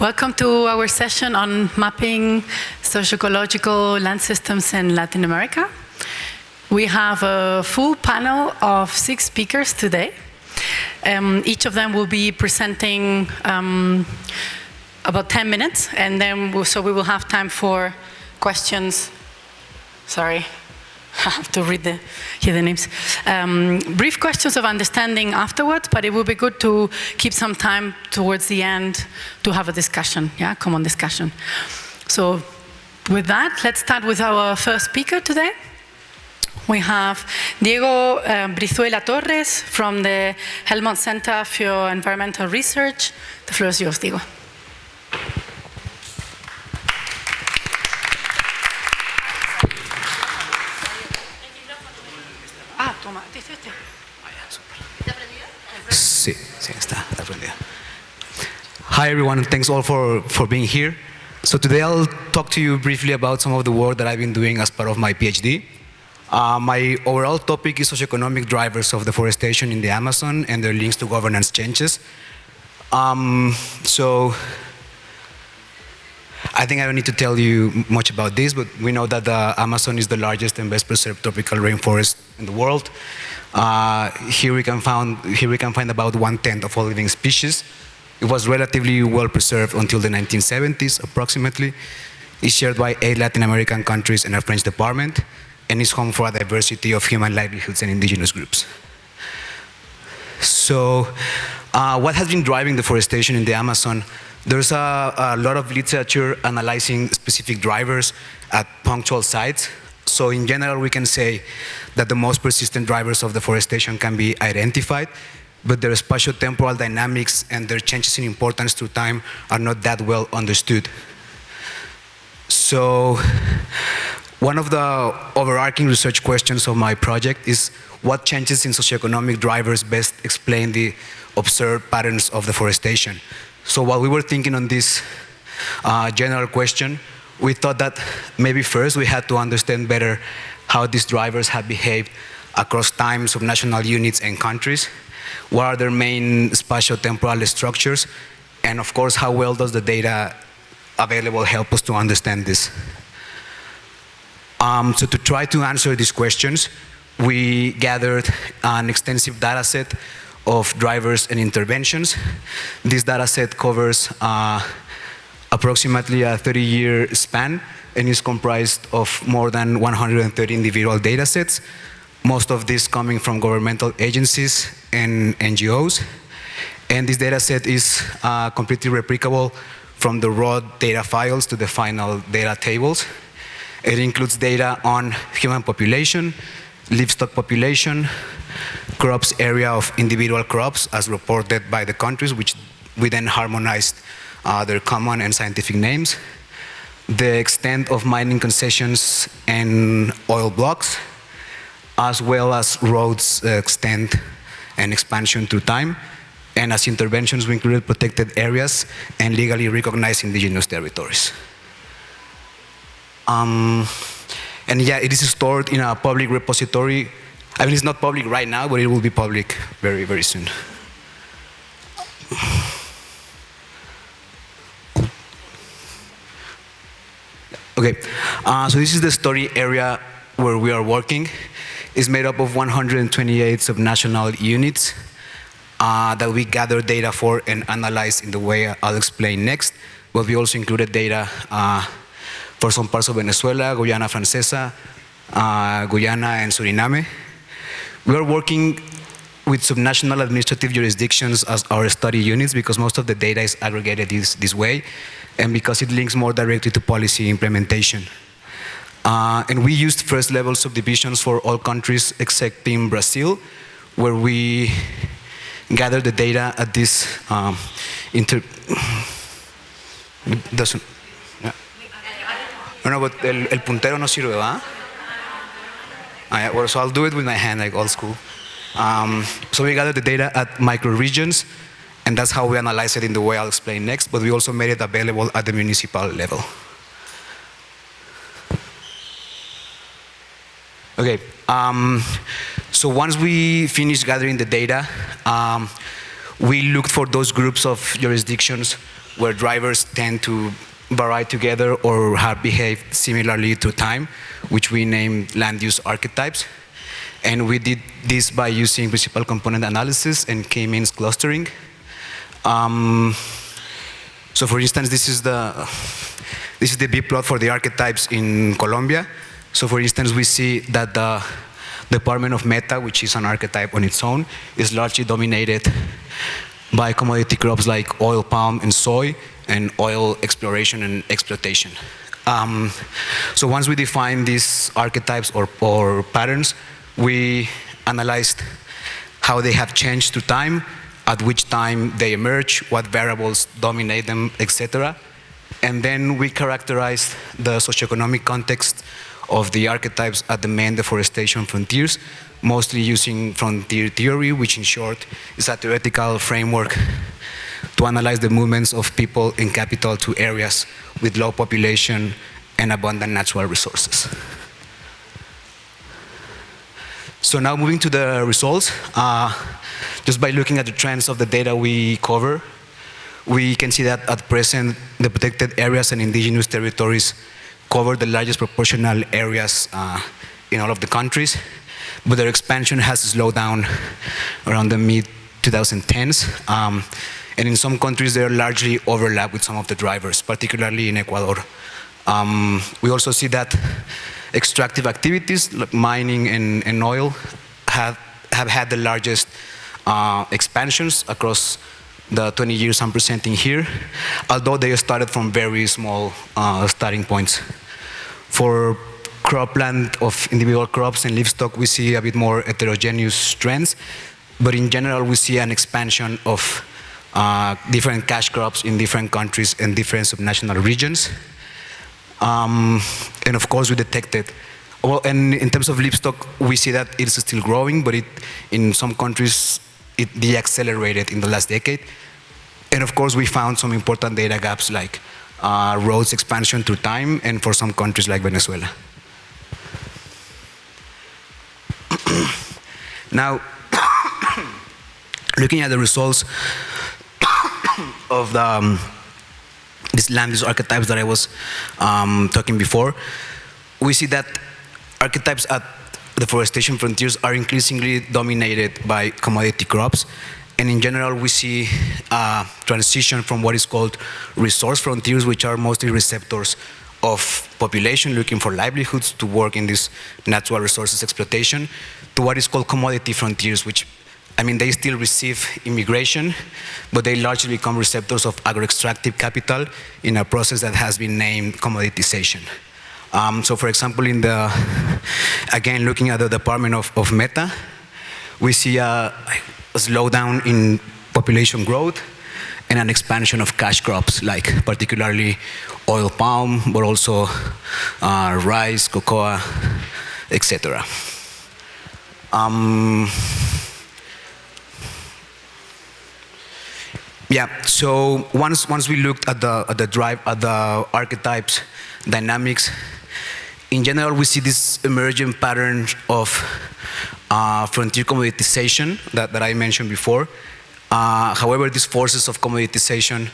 Welcome to our session on mapping socio-ecological land systems in Latin America. We have a full panel of 6 speakers today. Each of them will be presenting about 10 minutes, and then we will have time for questions. Sorry. I have to hear the names. Brief questions of understanding afterwards, but it will be good to keep some time towards the end to have a discussion, common discussion. So with that, let's start with our first speaker today. We have Diego Brizuela Torres from the Helmont Center for Environmental Research. The floor is yours, Diego. Sí, está prendida. Hi everyone, and thanks all for being here. So today I'll talk to you briefly about some of the work that I've been doing as part of my PhD. My overall topic is socioeconomic drivers of deforestation in the Amazon and their links to governance changes. So I think I don't need to tell you much about this, but we know that the Amazon is the largest and best preserved tropical rainforest in the world. Here we can find about 1/10 of all living species. It was relatively well preserved until the 1970s, approximately. It's shared by 8 Latin American countries and a French department, and is home for a diversity of human livelihoods and indigenous groups. So, what has been driving deforestation in the Amazon? There's a lot of literature analyzing specific drivers at punctual sites. So in general, we can say that the most persistent drivers of deforestation can be identified, but their spatio-temporal dynamics and their changes in importance through time are not that well understood. So one of the overarching research questions of my project is what changes in socioeconomic drivers best explain the observed patterns of deforestation. So while we were thinking on this general question, we thought that maybe first we had to understand better how these drivers have behaved across time, subnational units, and countries. What are their main spatio-temporal structures? And of course, how well does the data available help us to understand this? So to try to answer these questions, we gathered an extensive data set of drivers and interventions. This data set covers approximately a 30-year span and is comprised of more than 130 individual data sets, most of these coming from governmental agencies and NGOs. And this data set is completely replicable from the raw data files to the final data tables. It includes data on human population, livestock population, crops area of individual crops as reported by the countries, which we then harmonized their common and scientific names, the extent of mining concessions and oil blocks, as well as roads extent and expansion through time. And as interventions, we included protected areas and legally recognized indigenous territories. And yeah, it is stored in a public repository. I mean, it's not public right now, but it will be public very, very soon. Okay, so this is the story area where we are working. It's made up of 128 subnational units that we gather data for and analyze in the way I'll explain next. But we also included data for some parts of Venezuela, Guyana Francesa, Guyana, and Suriname. We are working with subnational administrative jurisdictions as our study units because most of the data is aggregated this way, and because it links more directly to policy implementation. And we used first-level subdivisions for all countries except in Brazil, where we gathered the data at this doesn't. Yeah. No, but el puntero no sirve, ¿va? Well, so I'll do it with my hand, like old school. So we gathered the data at micro-regions, and that's how we analyze it in the way I'll explain next, but we also made it available at the municipal level. Okay, so once we finished gathering the data, we looked for those groups of jurisdictions where drivers tend to vary together or have behaved similarly to time, which we named land use archetypes. And we did this by using principal component analysis and k-means clustering. So for instance, this is the B plot for the archetypes in Colombia. So for instance, we see that the department of Meta, which is an archetype on its own, is largely dominated by commodity crops like oil palm and soy, and oil exploration and exploitation. So once we define these archetypes or patterns, we analyzed how they have changed through time, at which time they emerge, what variables dominate them, etc. And then we characterized the socioeconomic context of the archetypes at the main deforestation frontiers, mostly using frontier theory, which in short is a theoretical framework to analyze the movements of people and capital to areas with low population and abundant natural resources. So now moving to the results, just by looking at the trends of the data we cover, we can see that at present, the protected areas and indigenous territories cover the largest proportional areas in all of the countries, but their expansion has slowed down around the mid-2010s. And in some countries, they are largely overlap with some of the drivers, particularly in Ecuador. We also see that extractive activities like mining and oil have had the largest expansions across the 20 years I'm presenting here, although they started from very small starting points. For cropland of individual crops and livestock, we see a bit more heterogeneous trends, but in general, we see an expansion of different cash crops in different countries and different subnational regions. And of course, we detected, well, and in terms of livestock, we see that it's still growing, but in some countries, it deaccelerated in the last decade. And of course, we found some important data gaps like roads expansion through time, and for some countries like Venezuela. Now, looking at the results of these land use archetypes that I was talking before, we see that archetypes at deforestation frontiers are increasingly dominated by commodity crops. And in general, we see a transition from what is called resource frontiers, which are mostly receptors of population looking for livelihoods to work in this natural resources exploitation, to what is called commodity frontiers, which, I mean, they still receive immigration, but they largely become receptors of agro-extractive capital in a process that has been named commoditization. So for example, again, looking at the department of Meta, we see a slowdown in population growth and an expansion of cash crops, like particularly oil palm, but also rice, cocoa, etc. Yeah, so once we looked at the archetypes dynamics, in general, we see this emergent pattern of frontier commoditization that I mentioned before. However, these forces of commoditization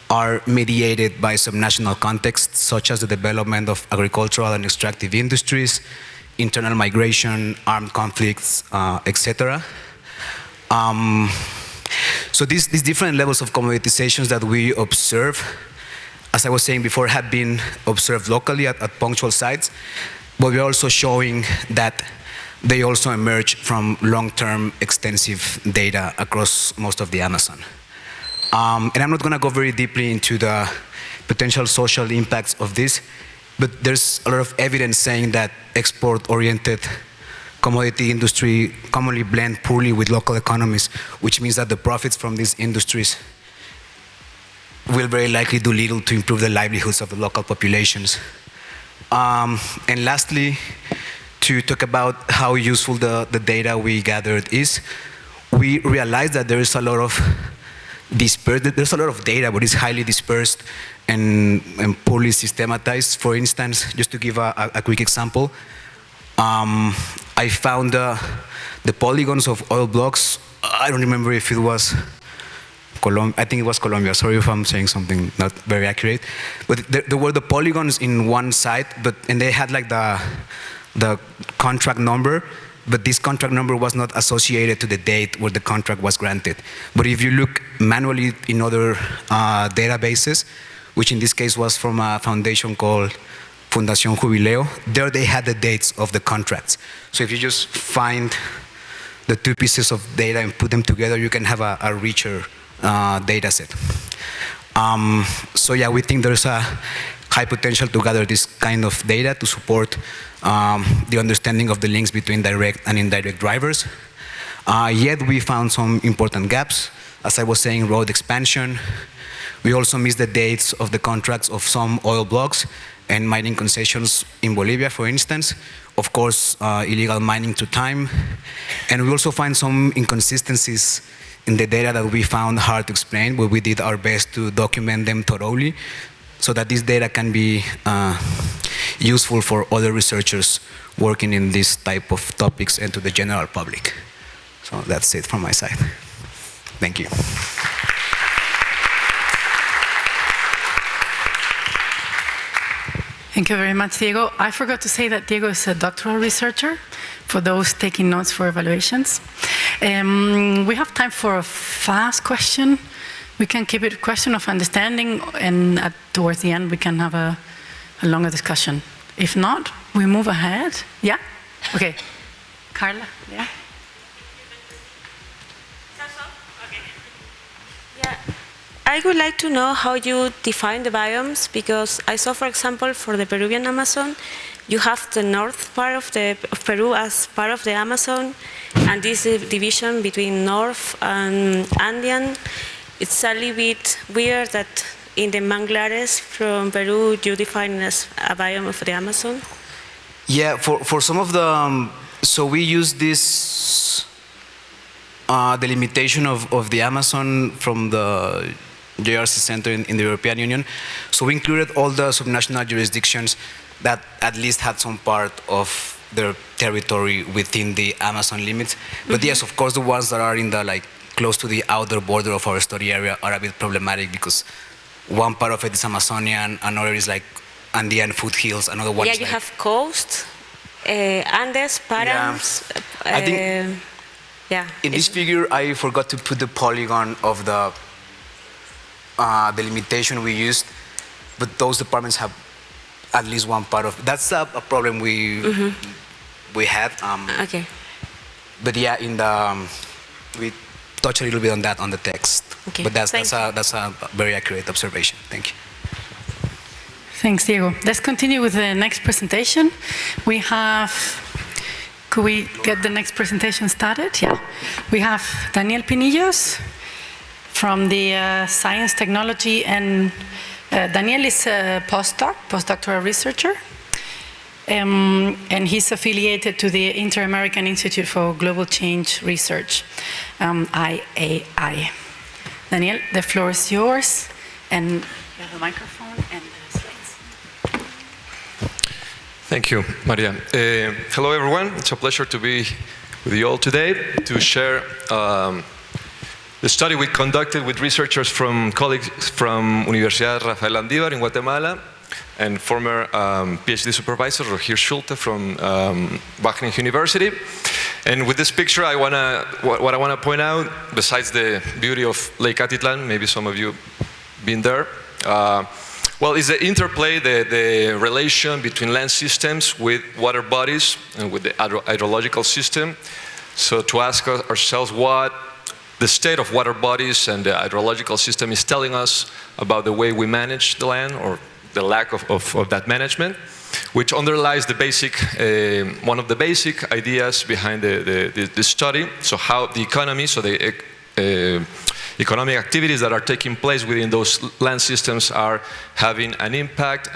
are mediated by subnational contexts, such as the development of agricultural and extractive industries, internal migration, armed conflicts, etc. So these different levels of commoditizations that we observe, as I was saying before, have been observed locally at punctual sites, but we're also showing that they also emerge from long-term extensive data across most of the Amazon. And I'm not going to go very deeply into the potential social impacts of this, but there's a lot of evidence saying that export-oriented commodity industry commonly blend poorly with local economies, which means that the profits from these industries will very likely do little to improve the livelihoods of the local populations. And lastly, to talk about how useful the data we gathered is, we realized that there is a lot of there's a lot of data, but it's highly dispersed and poorly systematized. For instance, just to give a quick example, I found the polygons of oil blocks. I don't remember if it was Colombia. I think it was Colombia. Sorry if I'm saying something not very accurate. But there were the polygons in one site, and they had like the contract number, but this contract number was not associated to the date where the contract was granted. But if you look manually in other databases, which in this case was from a foundation called Fundación Jubileo, there they had the dates of the contracts. So if you just find the two pieces of data and put them together, you can have a richer data set. So yeah, we think there's a high potential to gather this kind of data to support the understanding of the links between direct and indirect drivers. Yet we found some important gaps. As I was saying, road expansion. We also missed the dates of the contracts of some oil blocks and mining concessions in Bolivia, for instance. Of course, illegal mining to time. And we also find some inconsistencies in the data that we found hard to explain, but we did our best to document them thoroughly so that this data can be useful for other researchers working in this type of topics and to the general public. So that's it from my side. Thank you. Thank you very much, Diego. I forgot to say that Diego is a doctoral researcher, for those taking notes for evaluations. We have time for a fast question. We can keep it a question of understanding, and towards the end we can have a longer discussion. If not, we move ahead. Yeah? Okay. Carla, yeah? Yeah. I would like to know how you define the biomes, because I saw, for example, for the Peruvian Amazon, you have the north part of Peru as part of the Amazon, and this division between north and Andean. It's a little bit weird that in the manglares from Peru, you define it as a biome of the Amazon. Yeah, for some of the, so we use this delimitation of the Amazon from the JRC Center in the European Union. So we included all the subnational jurisdictions that at least had some part of their territory within the Amazon limits. But yes, of course, the ones that are in the close to the outer border of our study area are a bit problematic, because one part of it is Amazonian, another is like Andean foothills, another one is you have coast, Andes, Params. Yeah. I think in this figure, I forgot to put the polygon of the delimitation we used, but those departments have at least one part of it. That's a problem we had. Okay. But yeah, we touch a little bit on that on the text. Okay. But that's a very accurate observation. Thank you. Thanks, Diego. Let's continue with the next presentation. We have, could we get the next presentation started? Yeah. We have Daniel Pinillos from the Science, Technology, and Daniel is a postdoctoral researcher, and he's affiliated to the Inter-American Institute for Global Change Research, IAI. Daniel, the floor is yours, and you have the microphone and the slides. Thank you, Maria. Hello, everyone. It's a pleasure to be with you all today to share the study we conducted with researchers from colleagues from Universidad Rafael Andívar in Guatemala and former PhD supervisor Rogier Schulte from Wageningen University. And with this picture, what I want to point out, besides the beauty of Lake Atitlan, maybe some of you been there, well, is the interplay, the relation between land systems with water bodies and with the hydrological system. So to ask ourselves what the state of water bodies and the hydrological system is telling us about the way we manage the land, or the lack of that management, which underlies the basic, one of the basic ideas behind the study. So how the economy, so the economic activities that are taking place within those land systems are having an impact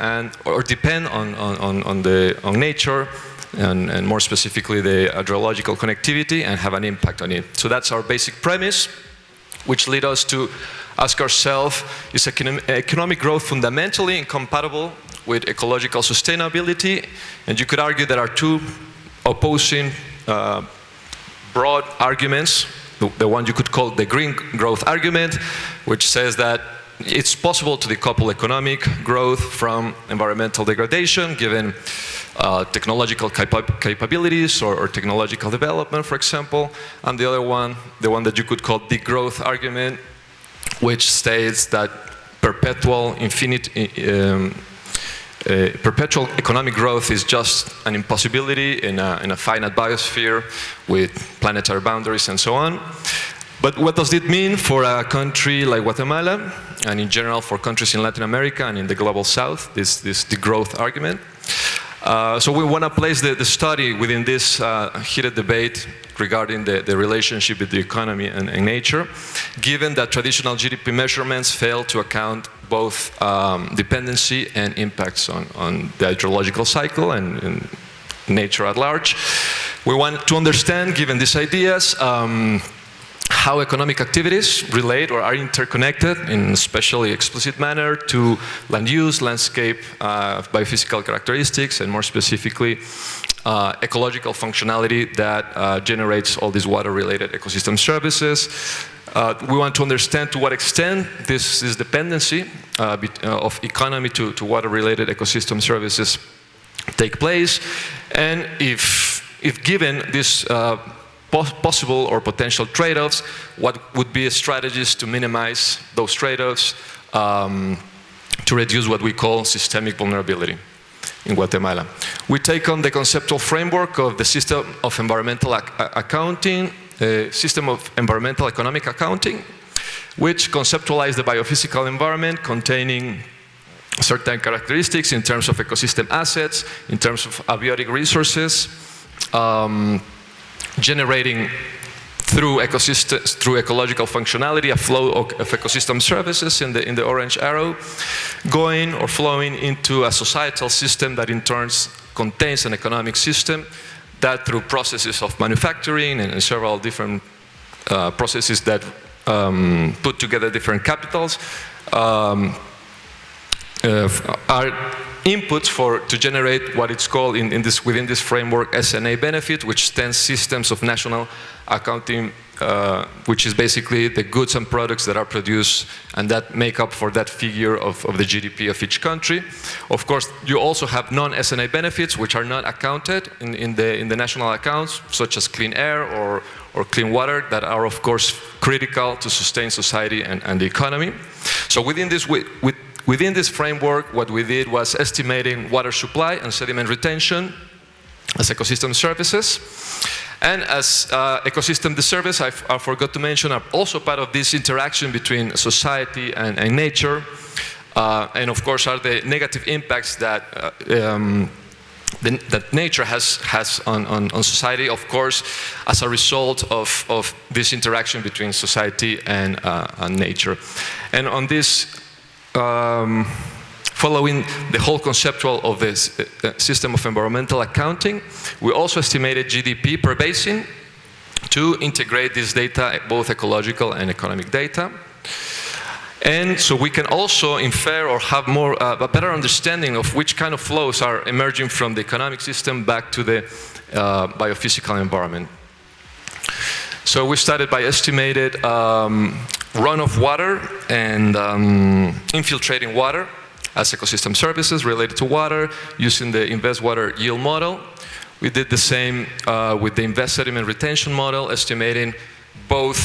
or depend on nature, and more specifically the hydrological connectivity, and have an impact on it. So that's our basic premise, which lead us to ask ourselves, is economic growth fundamentally incompatible with ecological sustainability? And you could argue there are two opposing broad arguments the one you could call the green growth argument, which says that it's possible to decouple economic growth from environmental degradation, given technological capabilities or technological development, for example. And the other one, the one that you could call the growth argument, which states that perpetual economic growth is just an impossibility in a finite biosphere with planetary boundaries and so on. But what does it mean for a country like Guatemala, and in general for countries in Latin America and in the global south, this growth argument? So we want to place the study within this heated debate regarding the relationship with the economy and nature, given that traditional GDP measurements fail to account both dependency and impacts on the hydrological cycle and nature at large. We want to understand, given these ideas, how economic activities relate or are interconnected in a especially explicit manner to land use, landscape, biophysical characteristics, and more specifically, ecological functionality that generates all these water-related ecosystem services. We want to understand to what extent this dependency of economy to water-related ecosystem services take place, and if given this possible or potential trade-offs, what would be strategies to minimize those trade-offs to reduce what we call systemic vulnerability in Guatemala. We take on the conceptual framework of the system of environmental accounting, system of environmental economic accounting, which conceptualize the biophysical environment containing certain characteristics in terms of ecosystem assets, in terms of abiotic resources, generating through ecological functionality a flow of ecosystem services in the orange arrow, going or flowing into a societal system that in turn contains an economic system that through processes of manufacturing and several different processes that put together different capitals are inputs to generate what it's called within this framework SNA benefit, which stands systems of national accounting, which is basically the goods and products that are produced and that make up for that figure of the GDP of each country. Of course, you also have non-SNA benefits, which are not accounted in the national accounts, such as clean air or clean water, that are of course critical to sustain society and the economy. So within this framework, what we did was estimating water supply and sediment retention as ecosystem services. And as ecosystem service, I forgot to mention, are also part of this interaction between society and nature. And of course are the negative impacts that that nature has on society, of course, as a result of this interaction between society and nature. And on this, following the whole conceptual of this system of environmental accounting, we also estimated GDP per basin to integrate this data, both ecological and economic data. And so we can also infer or have a better understanding of which kind of flows are emerging from the economic system back to the biophysical environment. So we started by estimated runoff water and infiltrating water as ecosystem services related to water using the Invest Water Yield model. We did the same with the Invest Sediment Retention model, estimating both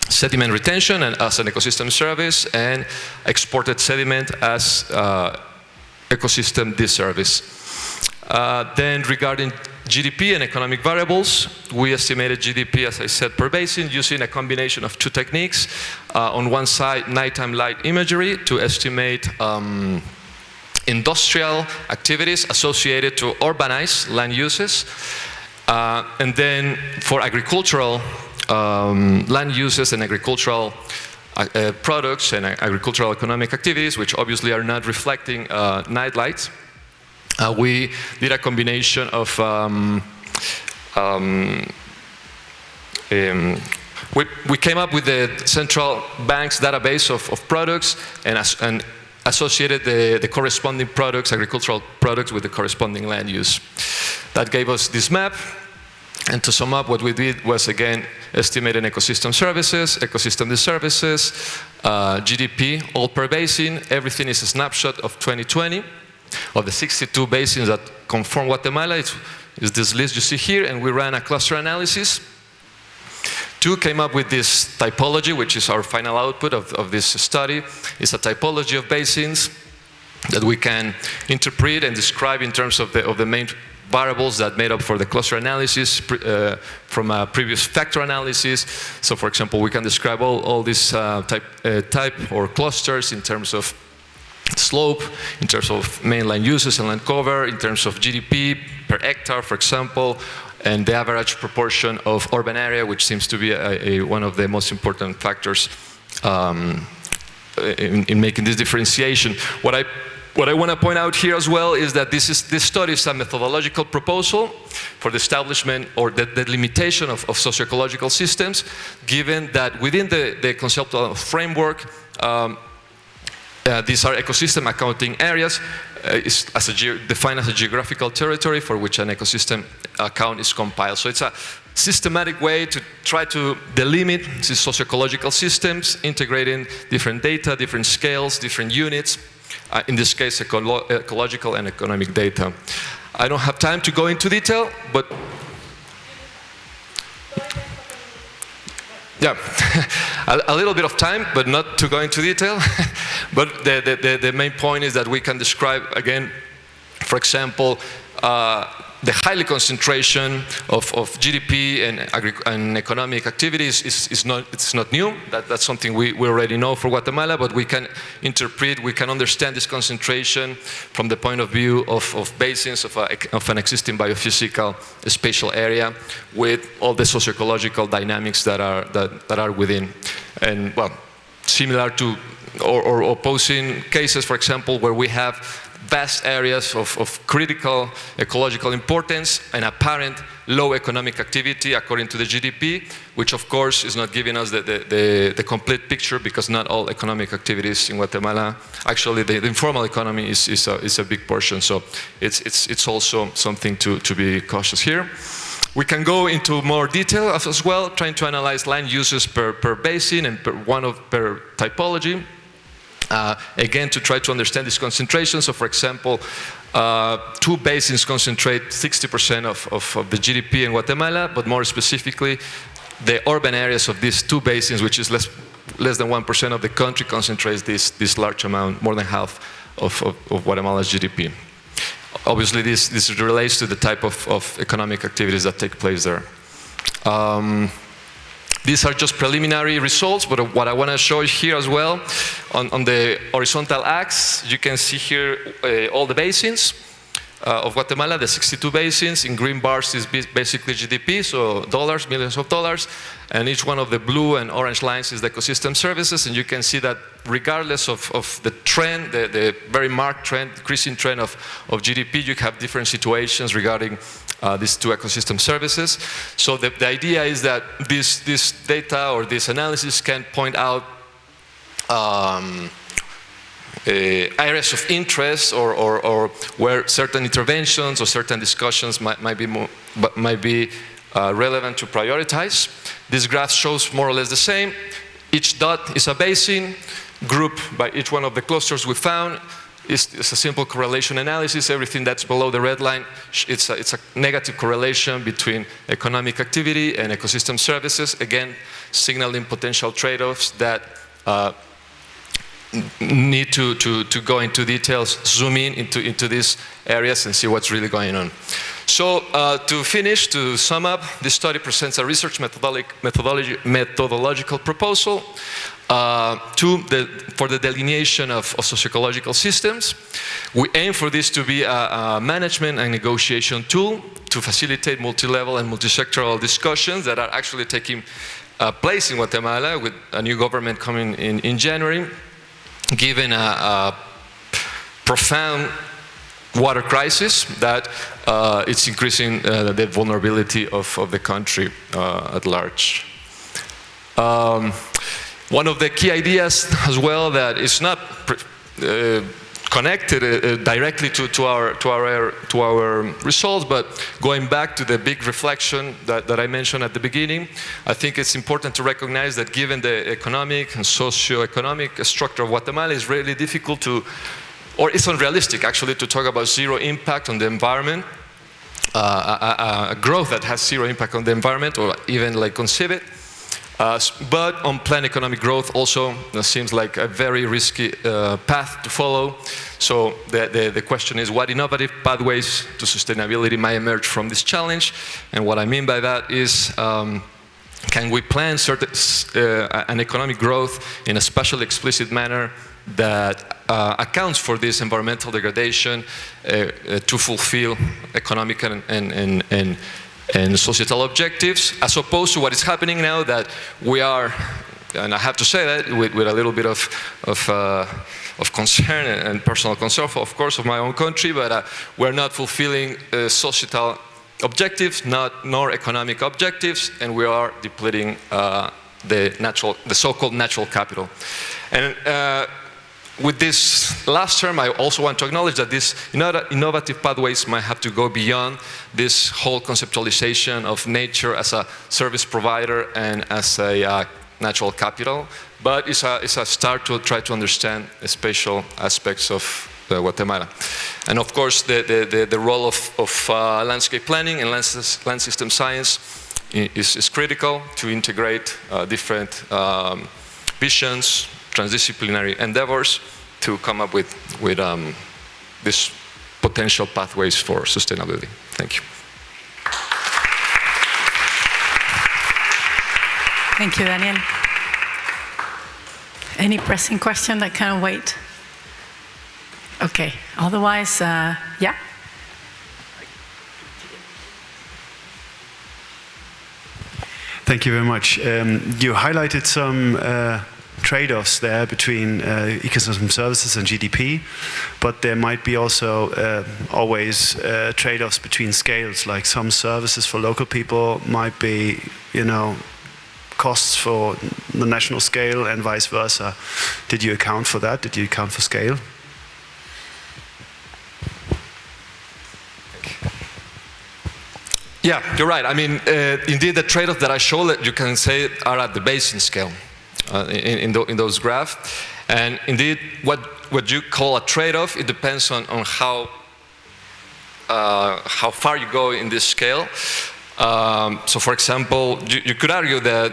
sediment retention and as an ecosystem service and exported sediment as ecosystem disservice. Then regarding GDP and economic variables, we estimated GDP, as I said, per basin using a combination of two techniques. On one side, nighttime light imagery to estimate industrial activities associated to urbanized land uses. And then for agricultural land uses and agricultural products and agricultural economic activities, which obviously are not reflecting night lights. We did a combination of we came up with the central bank's database of products and associated the corresponding products, agricultural products, with the corresponding land use. That gave us this map. And to sum up, what we did was, again, estimating ecosystem services, ecosystem disservices, GDP, all per basin. Everything is a snapshot of 2020 of the 62 basins that conform Guatemala. It's this list you see here, and we ran a cluster analysis. Two came up with this typology, which is our final output of this study. It's a typology of basins that we can interpret and describe in terms of the main variables that made up for the cluster analysis from a previous factor analysis. So for example, we can describe all these type or clusters in terms of slope, in terms of main land uses and land cover, in terms of GDP per hectare, for example, and the average proportion of urban area, which seems to be one of the most important factors in making this differentiation. What I want to point out here as well is that this study is a methodological proposal for the establishment or the delimitation of socio-ecological systems, given that within the conceptual framework, these are ecosystem accounting areas, defined as a geographical territory for which an ecosystem account is compiled. So it's a systematic way to try to delimit these socio-ecological systems, integrating different data, different scales, different units, in this case, ecological and economic data. I don't have time to go into detail, but yeah, a little bit of time, but not to go into detail. But the main point is that we can describe, again, for example, the highly concentration of GDP and economic activities it's not new. That's something we already know for Guatemala, but we can interpret, we can understand this concentration from the point of view of basins of an existing biophysical spatial area with all the socio-ecological dynamics that are within. And well, similar to or opposing cases, for example, where we have vast areas of critical ecological importance and apparent low economic activity according to the GDP, which of course is not giving us the complete picture, because not all economic activities in Guatemala, actually the informal economy is a big portion. So it's also something to be cautious here. We can go into more detail as well, trying to analyze land uses per basin and per typology. Again, to try to understand this concentration. So for example, two basins concentrate 60% of the GDP in Guatemala, but more specifically, the urban areas of these two basins, which is less than 1% of the country, concentrates this large amount, more than half of Guatemala's GDP. Obviously, this relates to the type of economic activities that take place there. These are just preliminary results, but what I want to show you here as well, on the horizontal axis, you can see here all the basins of Guatemala, the 62 basins. In green bars is basically GDP, so dollars, millions of dollars, and each one of the blue and orange lines is the ecosystem services, and you can see that regardless of the trend, the very marked trend, decreasing trend of GDP, you have different situations regarding these two ecosystem services. So the idea is that this data or this analysis can point out areas of interest or where certain interventions or certain discussions might be relevant to prioritize. This graph shows more or less the same. Each dot is a basin grouped by each one of the clusters we found. It's a simple correlation analysis. Everything that's below the red line, it's a negative correlation between economic activity and ecosystem services. Again, signaling potential trade-offs that need to go into details, zoom into these areas and see what's really going on. So to finish, to sum up, this study presents a research methodological proposal for the delineation of socio-ecological systems. We aim for this to be a management and negotiation tool to facilitate multi-level and multi-sectoral discussions that are actually taking place in Guatemala with a new government coming in January, given a profound water crisis that it's increasing the vulnerability of the country at large. One of the key ideas as well that is not connected directly to our results, but going back to the big reflection that I mentioned at the beginning, I think it's important to recognize that given the economic and socio-economic structure of Guatemala, it's really difficult to, or it's unrealistic actually, to talk about zero impact on the environment, a growth that has zero impact on the environment, or even like conceive it. But unplanned economic growth also seems like a very risky path to follow. So the question is, what innovative pathways to sustainability might emerge from this challenge? And what I mean by that is, can we plan an economic growth in a spatially explicit manner that accounts for this environmental degradation to fulfill economic and societal objectives, as opposed to what is happening now, that we are, and I have to say that with a little bit of concern and personal concern, of course, of my own country, but we're not fulfilling societal objectives, nor economic objectives, and we are depleting the so-called natural capital. And with this last term, I also want to acknowledge that these innovative pathways might have to go beyond this whole conceptualization of nature as a service provider and as a natural capital, but it's a start to try to understand the spatial aspects of Guatemala. And of course, the role of landscape planning and land system science is critical to integrate different visions, transdisciplinary endeavors to come up with these potential pathways for sustainability. Thank you. Thank you, Daniel. Any pressing question that can wait? Okay, otherwise, yeah? Thank you very much. You highlighted some trade-offs there between ecosystem services and GDP, but there might be also always trade-offs between scales, like some services for local people might be, costs for the national scale and vice versa. Did you account for that? Did you account for scale? Yeah, you're right. I mean, indeed, the trade-offs that I showed, you can say, are at the basin scale in those graphs. And indeed, what you call a trade-off, it depends on how far you go in this scale. So, for example, you could argue that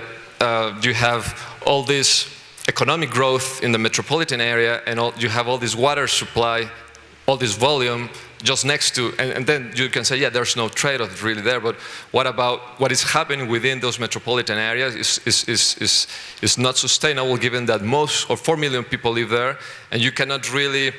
you have all this economic growth in the metropolitan area, and you have all this water supply, all this volume just next to, and then you can say, yeah, there's no trade-off really there, but what about what is happening within those metropolitan areas is not sustainable, given that 4 million people live there, and you cannot really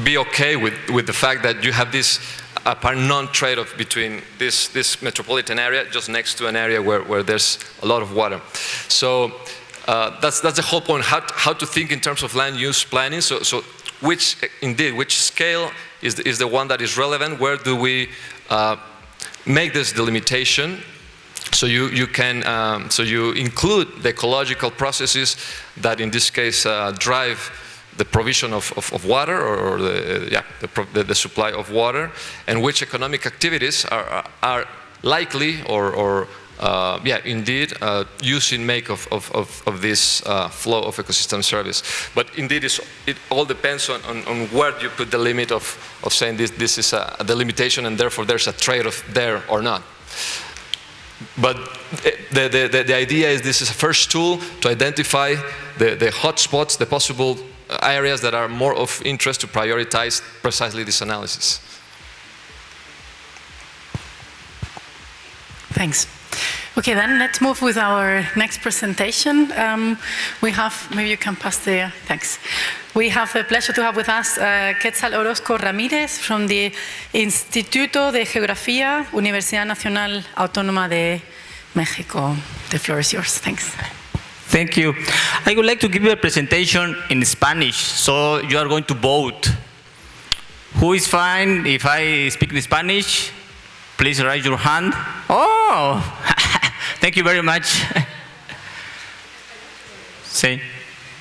be okay with the fact that you have this apparent non-trade-off between this metropolitan area just next to an area where there's a lot of water. So that's the whole point, how to think in terms of land use planning. So which scale is the one that is relevant? Where do we make this delimitation? So you include the ecological processes that in this case drive the provision of water, or the supply of water, and which economic activities are likely or indeed use in make of this flow of ecosystem service. But indeed, it all depends on where you put the limit of saying this is a delimitation and therefore there's a trade-off there or not. But the idea is this is a first tool to identify the hotspots, the possible areas that are more of interest to prioritize precisely this analysis. Thanks. Okay, then let's move with our next presentation. We have, maybe you can pass the, thanks. We have the pleasure to have with us Quetzal Orozco Ramírez from the Instituto de Geografía, Universidad Nacional Autónoma de México. The floor is yours. Thanks. Thank you. I would like to give you a presentation in Spanish, so you are going to vote. Who is fine if I speak in Spanish? Please raise your hand. Oh, thank you very much. Sí.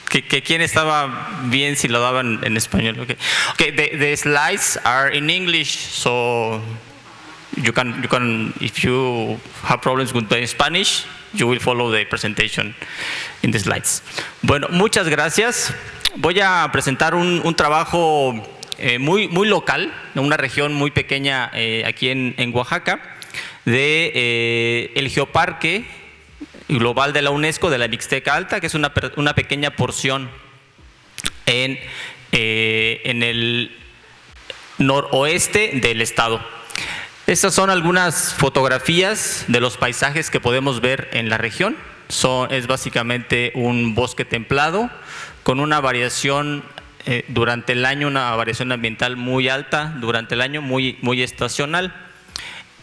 Que quién estaba bien si lo daban en español. Okay, the slides are in English, so you can if you have problems with the Spanish, you will follow the presentation in the slides. Bueno, muchas gracias. Voy a presentar un trabajo muy local, en una región muy pequeña aquí en Oaxaca, de el geoparque global de la UNESCO de la Mixteca Alta, que es una pequeña porción en el noroeste del estado. Estas son algunas fotografías de los paisajes que podemos ver en la región. Es básicamente un bosque templado con una variación durante el año, una variación ambiental muy alta durante el año, muy estacional.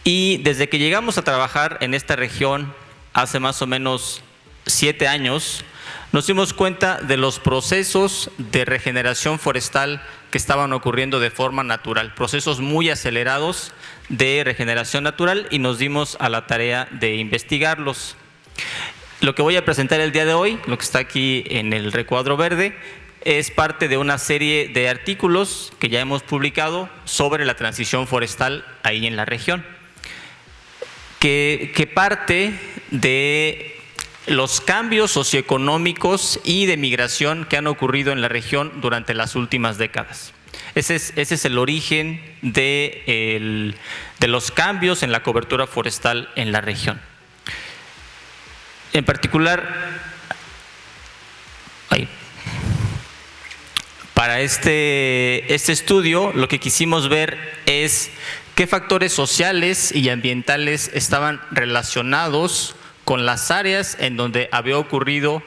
Y desde que llegamos a trabajar en esta región hace más o menos 7 años, nos dimos cuenta de los procesos de regeneración forestal que estaban ocurriendo de forma natural, procesos muy acelerados de regeneración natural, y nos dimos a la tarea de investigarlos. Lo que voy a presentar el día de hoy, lo que está aquí en el recuadro verde, es parte de una serie de artículos que ya hemos publicado sobre la transición forestal ahí en la región, que parte de los cambios socioeconómicos y de migración que han ocurrido en la región durante las últimas décadas. Ese es el origen de los cambios en la cobertura forestal en la región. En particular, para este estudio, lo que quisimos ver es qué factores sociales y ambientales estaban relacionados con las áreas en donde había ocurrido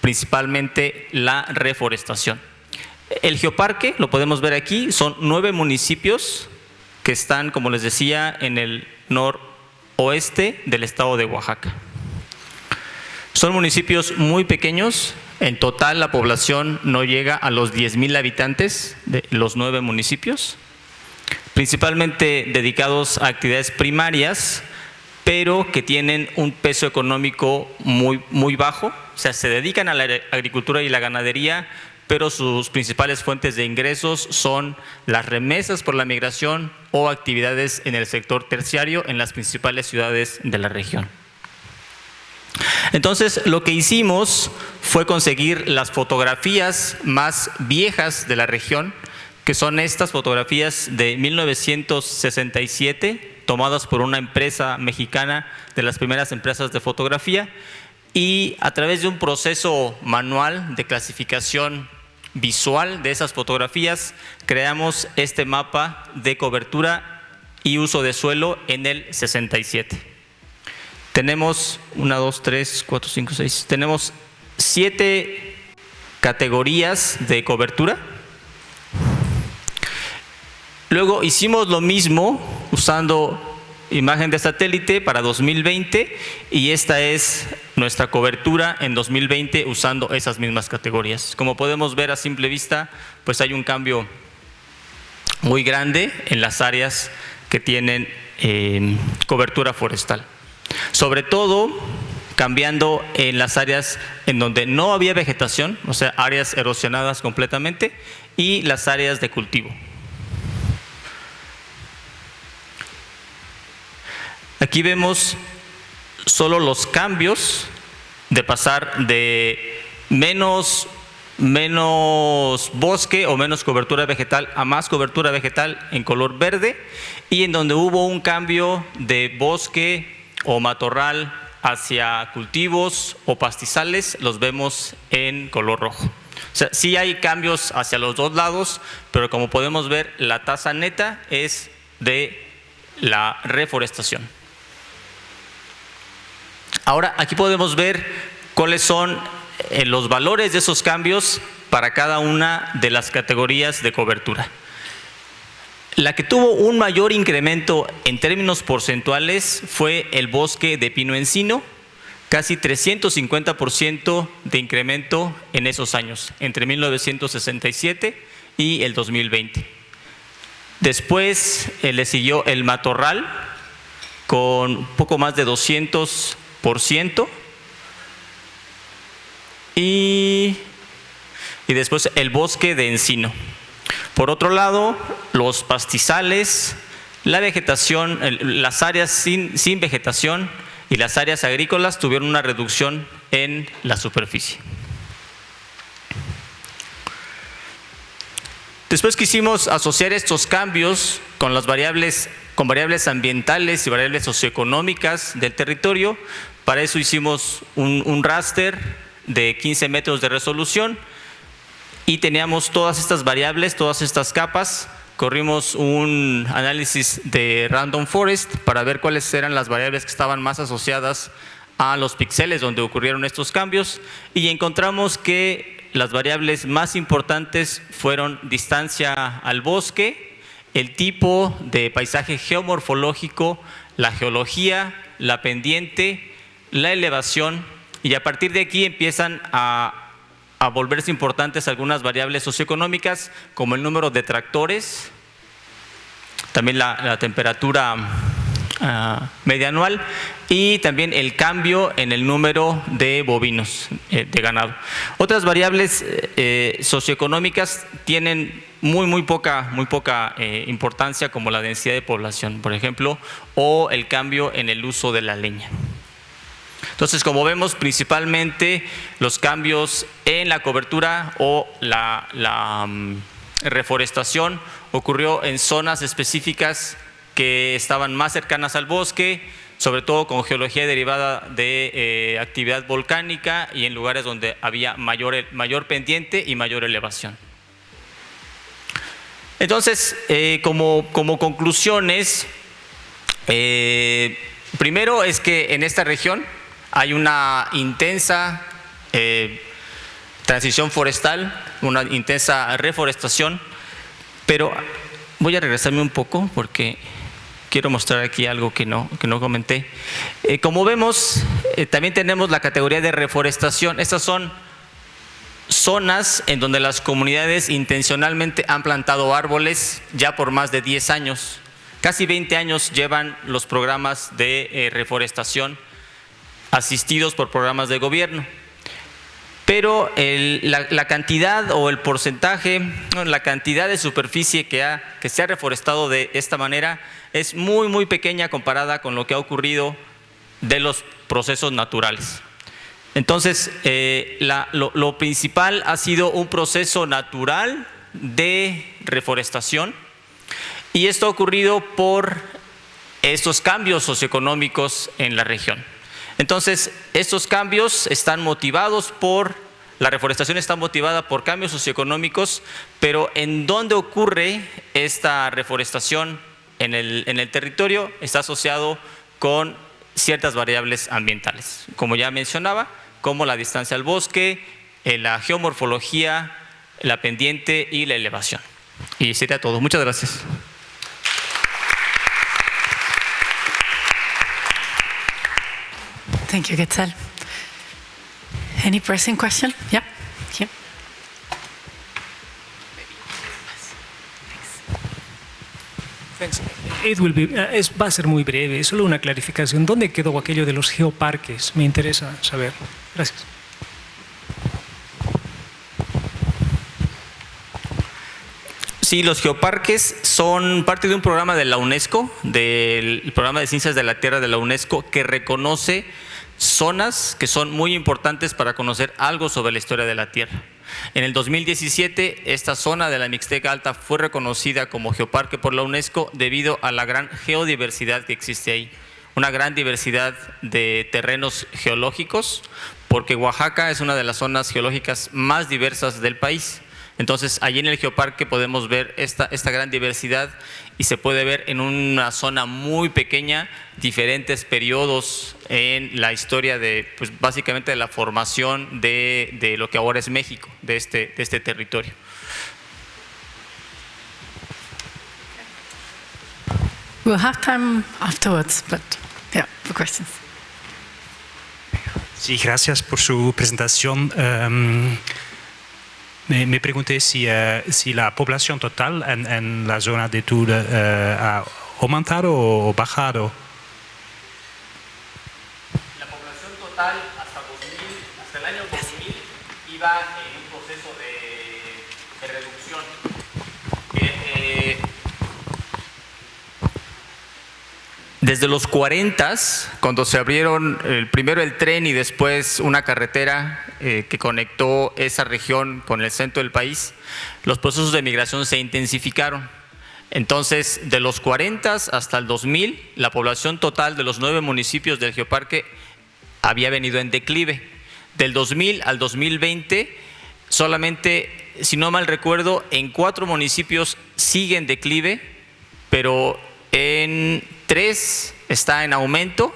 principalmente la reforestación. El geoparque, lo podemos ver aquí, son 9 municipios que están, como les decía, en el noroeste del estado de Oaxaca. Son municipios muy pequeños. En total, la población no llega a los 10,000 habitantes de los 9 municipios, principalmente dedicados a actividades primarias, pero que tienen un peso económico muy bajo. O sea, se dedican a la agricultura y la ganadería, pero sus principales fuentes de ingresos son las remesas por la migración o actividades en el sector terciario en las principales ciudades de la región. Entonces, lo que hicimos fue conseguir las fotografías más viejas de la región, que son estas fotografías de 1967, tomadas por una empresa mexicana, de las primeras empresas de fotografía, y a través de un proceso manual de clasificación visual de esas fotografías, creamos este mapa de cobertura y uso de suelo en el 67. Tenemos 7 categorías de cobertura. Luego hicimos lo mismo usando imagen de satélite para 2020, y esta es nuestra cobertura en 2020 usando esas mismas categorías. Como podemos ver a simple vista, pues hay un cambio muy grande en las áreas que tienen cobertura forestal. Sobre todo cambiando en las áreas en donde no había vegetación, o sea, áreas erosionadas completamente, y las áreas de cultivo. Aquí vemos solo los cambios de pasar de menos bosque o menos cobertura vegetal a más cobertura vegetal en color verde, y en donde hubo un cambio de bosque o matorral hacia cultivos o pastizales, los vemos en color rojo. O sea, sí hay cambios hacia los dos lados, pero como podemos ver, la tasa neta es de la reforestación. Ahora, aquí podemos ver cuáles son los valores de esos cambios para cada una de las categorías de cobertura. La que tuvo un mayor incremento en términos porcentuales fue el bosque de pino-encino, casi 350% de incremento en esos años, entre 1967 y el 2020. Después le siguió el matorral con poco más de 200%. y después el bosque de encino. Por otro lado, los pastizales, la vegetación, las áreas sin vegetación y las áreas agrícolas tuvieron una reducción en la superficie. Después quisimos asociar estos cambios con variables ambientales y variables socioeconómicas del territorio. Para eso hicimos un raster de 15 metros de resolución y teníamos todas estas variables, todas estas capas. Corrimos un análisis de random forest para ver cuáles eran las variables que estaban más asociadas a los píxeles donde ocurrieron estos cambios y encontramos que las variables más importantes fueron distancia al bosque, el tipo de paisaje geomorfológico, la geología, la pendiente, la elevación, y a partir de aquí empiezan a volverse importantes algunas variables socioeconómicas como el número de tractores, también la temperatura media anual y también el cambio en el número de bovinos de ganado. Otras variables socioeconómicas tienen muy poca importancia, como la densidad de población, por ejemplo, o el cambio en el uso de la leña. Entonces, como vemos, principalmente los cambios en la cobertura o la reforestación ocurrió en zonas específicas que estaban más cercanas al bosque, sobre todo con geología derivada de actividad volcánica y en lugares donde había mayor pendiente y mayor elevación. Entonces, como conclusiones, primero es que en esta región hay una intensa transición forestal, una intensa reforestación, pero voy a regresarme un poco porque quiero mostrar aquí algo que no comenté. Como vemos, también tenemos la categoría de reforestación. Estas son zonas en donde las comunidades intencionalmente han plantado árboles ya por más de 10 años. Casi 20 años llevan los programas de reforestación asistidos por programas de gobierno. Pero la cantidad o el porcentaje, la cantidad de superficie que se ha reforestado de esta manera es muy pequeña comparada con lo que ha ocurrido de los procesos naturales. Entonces, lo principal ha sido un proceso natural de reforestación y esto ha ocurrido por estos cambios socioeconómicos en la región. Entonces, estos cambios están motivados la reforestación está motivada por cambios socioeconómicos, pero en dónde ocurre esta reforestación en el territorio está asociado con ciertas variables ambientales, como ya mencionaba, como la distancia al bosque, la geomorfología, la pendiente y la elevación. Y sería todo. Muchas gracias. Thank you, Quetzal. Any pressing question? Yeah. Here. Thanks. Va a ser muy breve, solo una clarificación. ¿Dónde quedó aquello de los geoparques? Me interesa saber. Gracias. Sí, los geoparques son parte de un programa de la UNESCO, del programa de Ciencias de la Tierra de la UNESCO, que reconoce zonas que son muy importantes para conocer algo sobre la historia de la Tierra. En el 2017, esta zona de la Mixteca Alta fue reconocida como geoparque por la UNESCO debido a la gran geodiversidad que existe ahí. Una gran diversidad de terrenos geológicos, porque Oaxaca es una de las zonas geológicas más diversas del país. Entonces, allí en el geoparque podemos ver esta gran diversidad y se puede ver en una zona muy pequeña diferentes periodos en la historia de, pues, básicamente de la formación de lo que ahora es México, de este territorio. We'll have time afterwards, but yeah, for questions. Sí, gracias por su presentación. Me pregunté si la población total en la zona de Tour ha aumentado o bajado. La población total hasta el año 2000 proceso de reducción. Desde los 40s, cuando se abrieron primero el tren y después una carretera que conectó esa región con el centro del país, los procesos de migración se intensificaron. Entonces, de los 40s hasta el 2000, la población total de los 9 municipios del geoparque había venido en declive. Del 2000 al 2020, solamente, si no mal recuerdo, en 4 municipios sigue en declive, pero en 3 está en aumento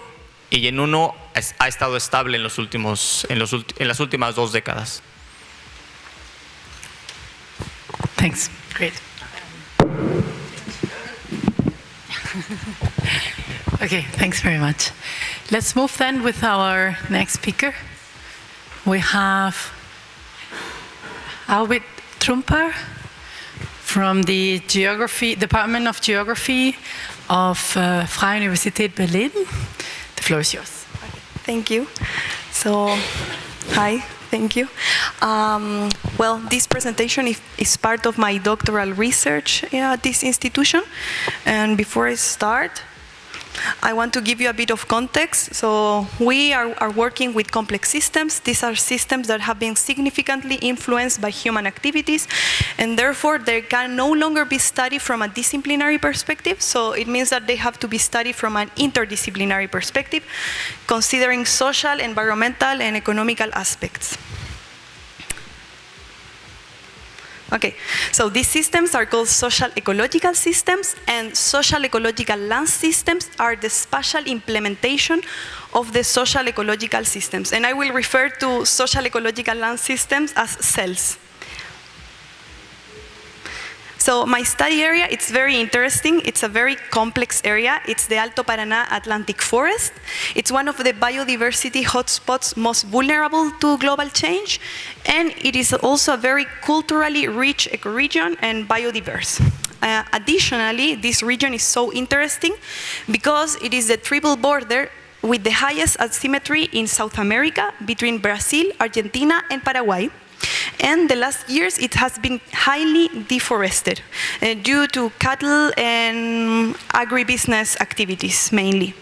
y en 1 ha estado estable en las últimas 2 décadas. Thanks. Great. Okay, thanks very much. Let's move then with our next speaker. We have Arvid Trumper from the Department of Geography of Freie Universität Berlin. The floor is yours. Thank you. So, hi, thank you. Well, this presentation is part of my doctoral research at this institution. And before I start, I want to give you a bit of context. So we are working with complex systems. These are systems that have been significantly influenced by human activities, and therefore they can no longer be studied from a disciplinary perspective. So it means that they have to be studied from an interdisciplinary perspective, considering social, environmental, and economical aspects. Okay, so these systems are called social-ecological systems, and social-ecological land systems are the spatial implementation of the social-ecological systems. And I will refer to social-ecological land systems as SELS. So my study area, it's very interesting. It's a very complex area. It's the Alto Paraná Atlantic Forest. It's one of the biodiversity hotspots most vulnerable to global change. And it is also a very culturally rich ecoregion and biodiverse. Additionally, this region is so interesting because it is the triple border with the highest asymmetry in South America between Brazil, Argentina, and Paraguay. And the last years, it has been highly deforested due to cattle and agribusiness activities, mainly.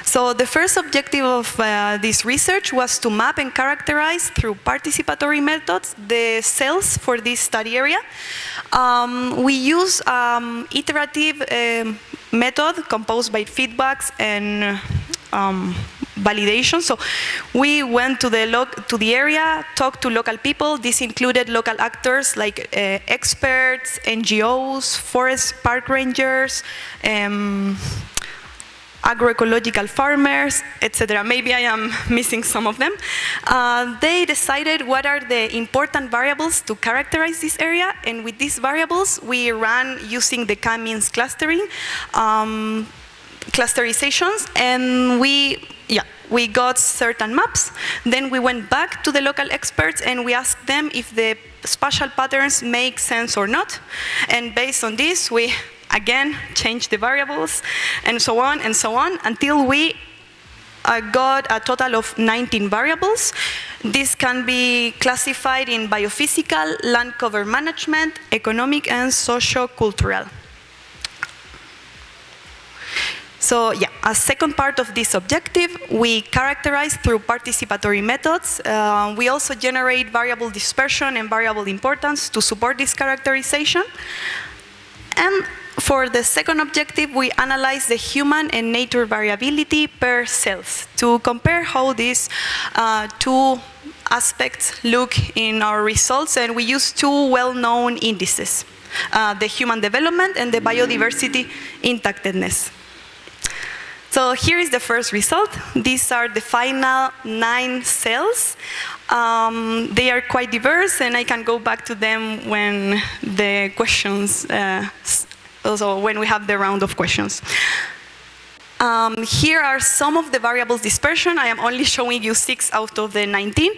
So the first objective of this research was to map and characterize through participatory methods the SELS for this study area. We use iterative method composed by feedbacks and validation. So we went to the area, talked to local people. This included local actors like experts, NGOs, forest park rangers, agroecological farmers, etc. Maybe I am missing some of them. They decided what are the important variables to characterize this area, and with these variables, we ran using the K-means clustering, clusterizations, and we got certain maps. Then we went back to the local experts and we asked them if the spatial patterns make sense or not. And based on this, we again changed the variables and so on until we got a total of 19 variables. This can be classified in biophysical, land cover management, economic, and socio-cultural. So yeah, as second part of this objective, we characterize through participatory methods. We also generate variable dispersion and variable importance to support this characterization. And for the second objective, we analyze the human and nature variability per cells to compare how these 2 aspects look in our results. And we use 2 well-known indices, the human development and the biodiversity intactedness. So here is the first result. These are the final 9 cells. They are quite diverse, and I can go back to them when the questions, also when we have the round of questions. Here are some of the variables dispersion. I am only showing you 6 out of the 19,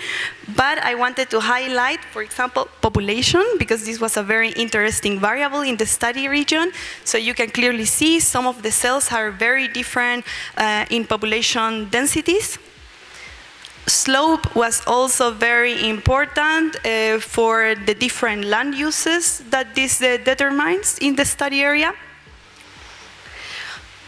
but I wanted to highlight, for example, population, because this was a very interesting variable in the study region. So you can clearly see some of the cells are very different in population densities. slope was also very important for the different land uses that this determines in the study area.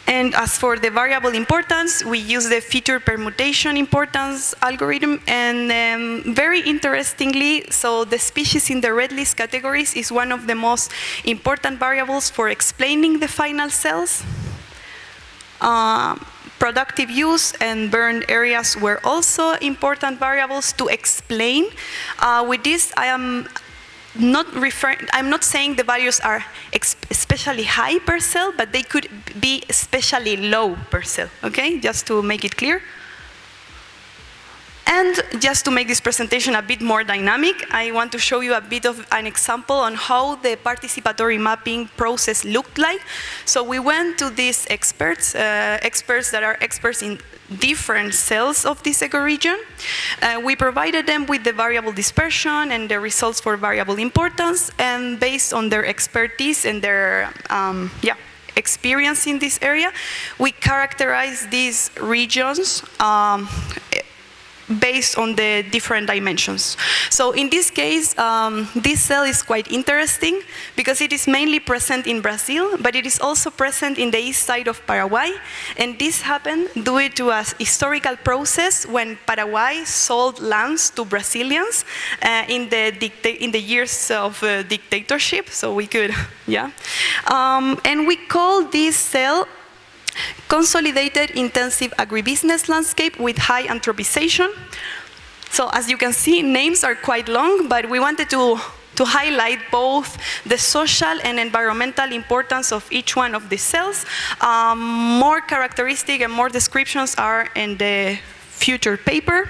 And as for the variable importance, we use the feature permutation importance algorithm. And very interestingly, so the species in the red list categories is one of the most important variables for explaining the final cells. Productive use and burned areas were also important variables to explain. With this, I'm not saying the values are especially high per cell, but they could be especially low per cell, okay? Just to make it clear. And just to make this presentation a bit more dynamic, I want to show you a bit of an example on how the participatory mapping process looked like. So we went to these experts, experts that are experts in different cells of this ecoregion. We provided them with the variable dispersion and the results for variable importance, and based on their expertise and their experience in this area, we characterize these regions based on the different dimensions. So in this case, this cell is quite interesting because it is mainly present in Brazil, but it is also present in the east side of Paraguay. And this happened due to a historical process when Paraguay sold lands to Brazilians in the years of dictatorship. So we could, and we call this cell consolidated intensive agribusiness landscape with high anthropization. So as you can see, names are quite long, but we wanted to highlight both the social and environmental importance of each one of these cells. More characteristic and more descriptions are in the future paper.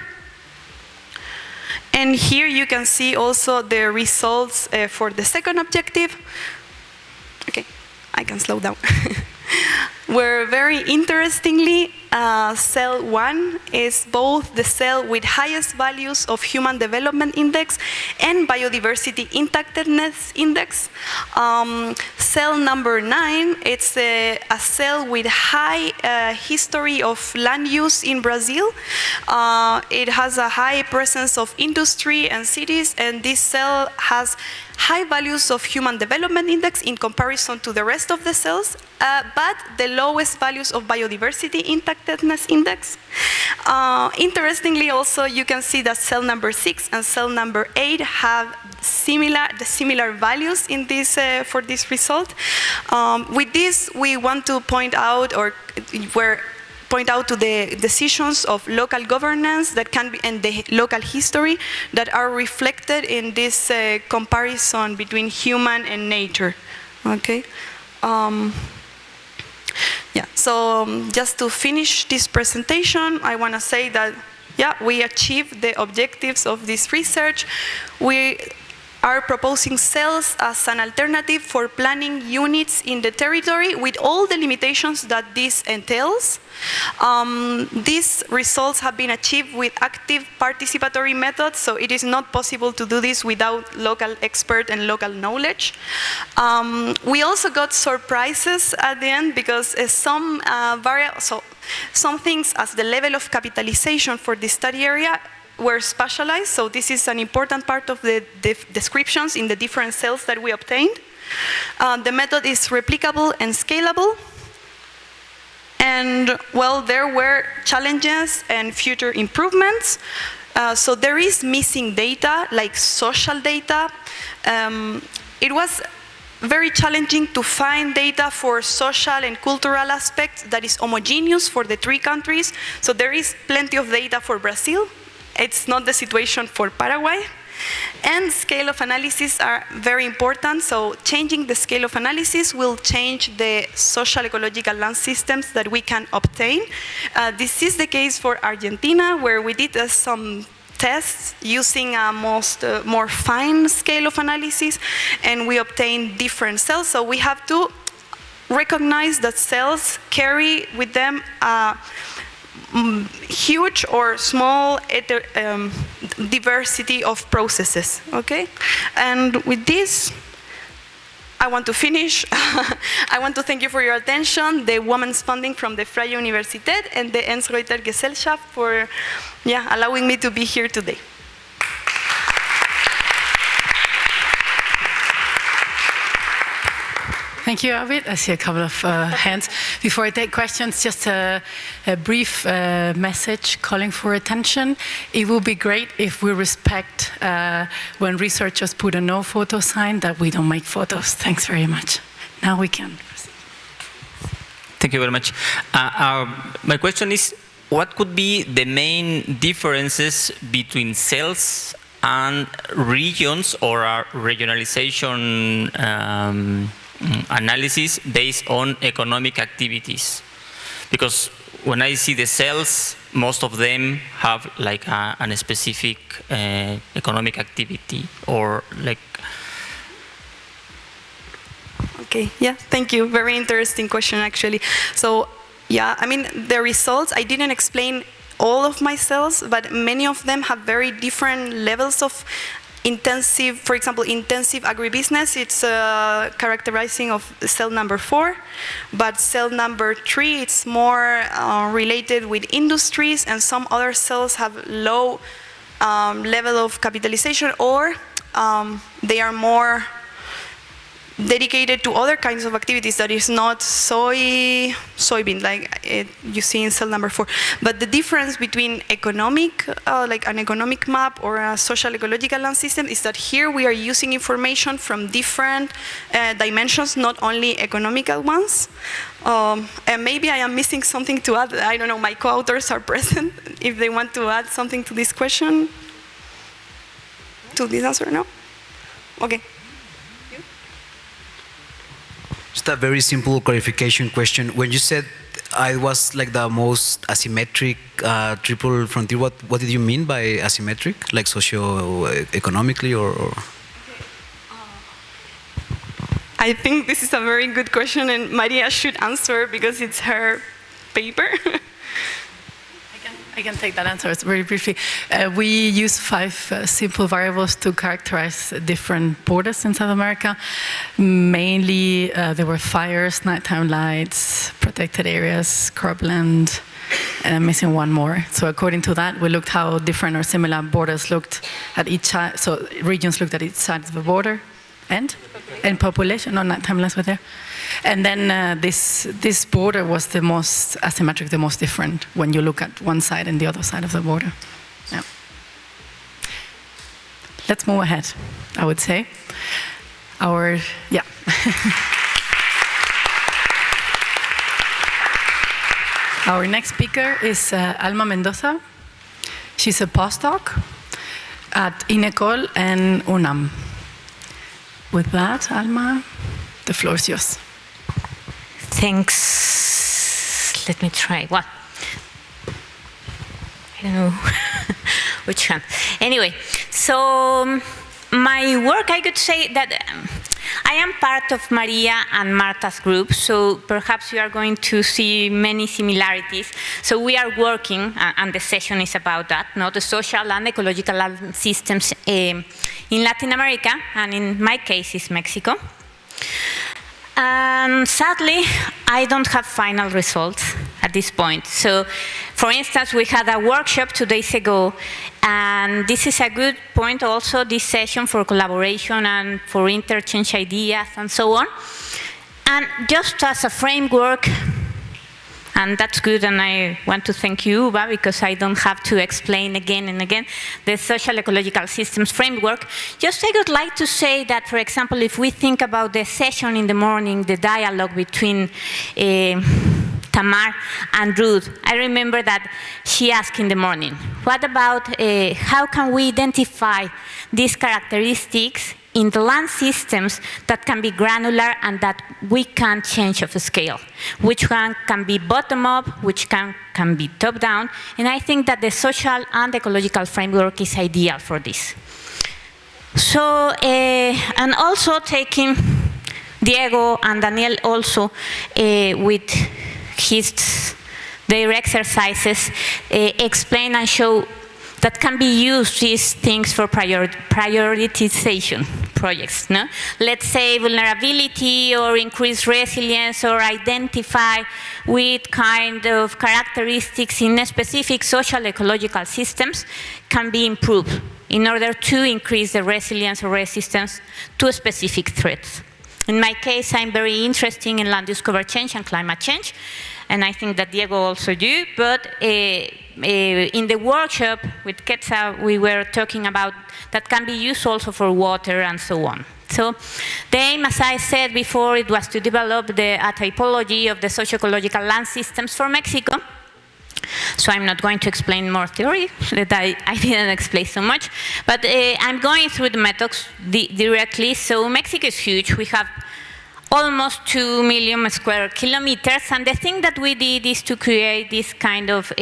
And here you can see also the results for the second objective. Okay, I can slow down. Where very interestingly, cell 1 is both the cell with highest values of Human Development Index and Biodiversity Intactedness Index. Cell number 9, it's a cell with high history of land use in Brazil. It has a high presence of industry and cities, and this cell has high values of Human Development Index in comparison to the rest of the cells, but the lowest values of Biodiversity Intactedness Index. Interestingly also, you can see that cell number 6 and cell number 8 have similar values in this, for this result. With this, we want to point out to the decisions of local governance that can be, and the local history that are reflected in this comparison between human and nature. Okay. So just to finish this presentation, I want to say that we achieved the objectives of this research. We are proposing cells as an alternative for planning units in the territory with all the limitations that this entails. These results have been achieved with active participatory methods, so it is not possible to do this without local expert and local knowledge. We also got surprises at the end because some things as the level of capitalization for the study area were spatialized, so this is an important part of the descriptions in the different cells that we obtained. The method is replicable and scalable. And well, there were challenges and future improvements. So there is missing data, like social data. It was very challenging to find data for social and cultural aspects that is homogeneous for the 3 countries. So there is plenty of data for Brazil. It's not the situation for Paraguay. And scale of analysis are very important, so changing the scale of analysis will change the social ecological land systems that we can obtain. This is the case for Argentina, where we did some tests using a more fine scale of analysis, and we obtained different cells. So we have to recognize that cells carry with them huge or small diversity of processes, okay? And with this, I want to finish. I want to thank you for your attention, the Women's Funding from the Freie Universität and the Ensreuter Gesellschaft for allowing me to be here today. Thank you, Arvid. I see a couple of hands. Before I take questions, just a brief message calling for attention. It would be great if we respect when researchers put a no photo sign that we don't make photos. Thanks very much. Now we can proceed. Thank you very much. My question is, what could be the main differences between SELS and regions or regionalization analysis based on economic activities? Because when I see the SELS, most of them have like a specific economic activity or like. Okay, yeah, thank you. Very interesting question, actually. So, yeah, I mean, the results, I didn't explain all of my cells, but many of them have very different levels of intensive, for example, intensive agribusiness, it's characterizing of cell number 4, but cell number 3, it's more related with industries, and some other cells have low level of capitalization, or they are more dedicated to other kinds of activities that is not soybean, like you see in cell number 4. But the difference between economic, like an economic map or a social ecological land system, is that here we are using information from different dimensions, not only economical ones. And maybe I am missing something to add. I don't know, my co-authors are present. If they want to add something to this question, to this answer, no? Okay. Just a very simple clarification question. When you said I was like the most asymmetric triple frontier, what did you mean by asymmetric? Like socio-economically or? I think this is a very good question, and Maria should answer because it's her paper. I can take that answer very briefly. We use 5 simple variables to characterize different borders in South America. Mainly, there were fires, nighttime lights, protected areas, cropland, and I'm missing one more. So according to that, we looked how different or similar borders looked at each side. So regions looked at each side of the border, and population, no, nighttime lights were there. And then this border was the most asymmetric, the most different when you look at one side and the other side of the border. Yeah. Let's move ahead, I would say. Our next speaker is Alma Mendoza. She's a postdoc at INECOL and UNAM. With that, Alma, the floor is yours. Thanks. Let me try. Well, I don't know which one. Anyway, so my work, I could say that I am part of Maria and Marta's group, so perhaps you are going to see many similarities. So we are working, and the session is about that, the social and ecological systems in Latin America, and in my case, is Mexico. And sadly, I don't have final results at this point. So, for instance, we had a workshop 2 days ago, and this is a good point also, this session, for collaboration and for interchange ideas and so on. And just as a framework, and that's good, and I want to thank you, Uba, because I don't have to explain again and again the social ecological systems framework. Just I would like to say that, for example, if we think about the session in the morning, the dialogue between Tamar and Ruth, I remember that she asked in the morning, what about how can we identify these characteristics in the land systems that can be granular and that we can change of scale? Which one can be bottom-up, which can be top-down, and I think that the social and ecological framework is ideal for this. So, and also taking Diego and Daniel also with their exercises, explain and show that can be used, these things, for prioritization projects. No? Let's say vulnerability or increased resilience, or identify with kind of characteristics in specific social ecological systems can be improved in order to increase the resilience or resistance to specific threats. In my case, I'm very interested in land use cover change and climate change, and I think that Diego also do, but in the workshop with Quetzal, we were talking about that can be used also for water and so on. So the aim, as I said before, it was to develop a typology of the socio-ecological land systems for Mexico. So I'm not going to explain more theory, that I didn't explain so much, but I'm going through the methods directly. So Mexico is huge. We have almost 2 million square kilometers, and the thing that we did is to create this kind of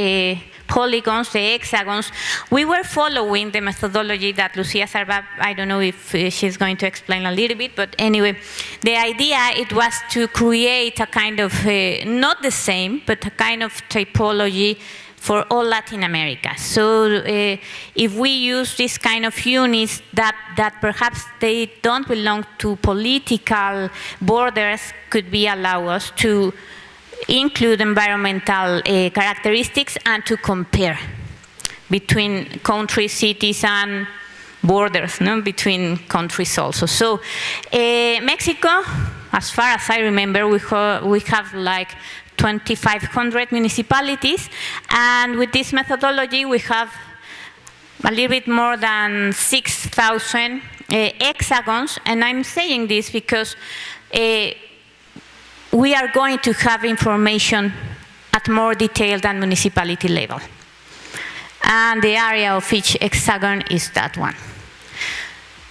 polygons, the hexagons. We were following the methodology that Lucía Zarbá, I don't know if she's going to explain a little bit, but anyway, the idea, it was to create a kind of, not the same, but a kind of typology for all Latin America. So if we use this kind of units that perhaps they don't belong to political borders, could be allow us to include environmental characteristics and to compare between countries, cities, and borders, no? Between countries also. So Mexico, as far as I remember, we have like 2,500 municipalities, and with this methodology we have a little bit more than 6,000 hexagons, and I'm saying this because we are going to have information at more detail than municipality level. And the area of each hexagon is that one.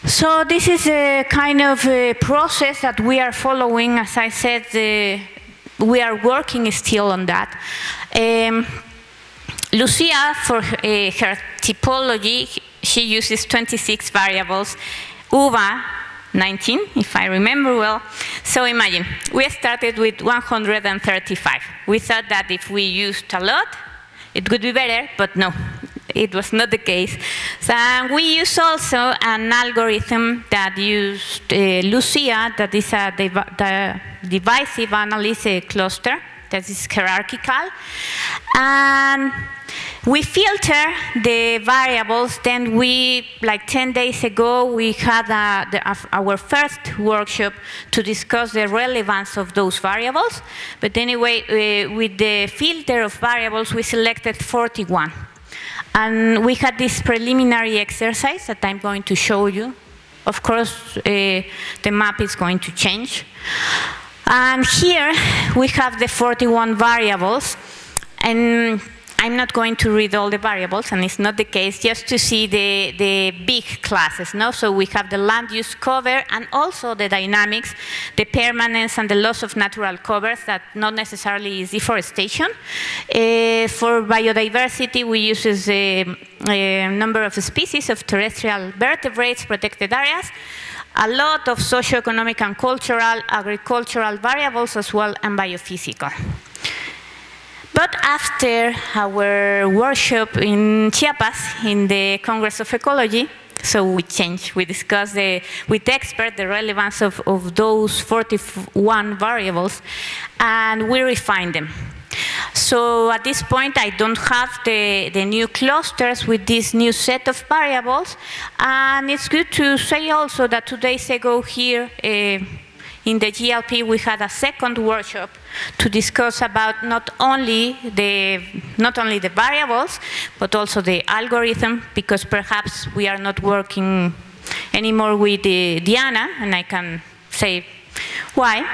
So this is a kind of a process that we are following. As I said, we are working still on that. Lucía, for her typology, she uses 26 variables. Uva, 19, if I remember well. So imagine, we started with 135. We thought that if we used a lot, it would be better, but no, it was not the case. So we use also an algorithm that used Lucía, that is the divisive analysis cluster, that is hierarchical. And we filter the variables. Then we, like 10 days ago, we had our first workshop to discuss the relevance of those variables. But anyway, with the filter of variables, we selected 41. And we had this preliminary exercise that I'm going to show you. Of course, the map is going to change. And here we have the 41 variables. And I'm not going to read all the variables, and it's not the case, just to see the big classes. No? So we have the land use cover, and also the dynamics, the permanence, and the loss of natural covers that not necessarily is deforestation. For biodiversity, we use a number of species of terrestrial vertebrates, protected areas, a lot of socioeconomic and cultural, agricultural variables as well, and biophysical. But after our workshop in Chiapas, in the Congress of Ecology, so we changed, we discussed with experts the relevance of those 41 variables, and we refined them. So at this point, I don't have the new clusters with this new set of variables, and it's good to say also that 2 days ago here, in the GLP, we had a second workshop to discuss about not only the variables, but also the algorithm, because perhaps we are not working anymore with Diana, and I can say why.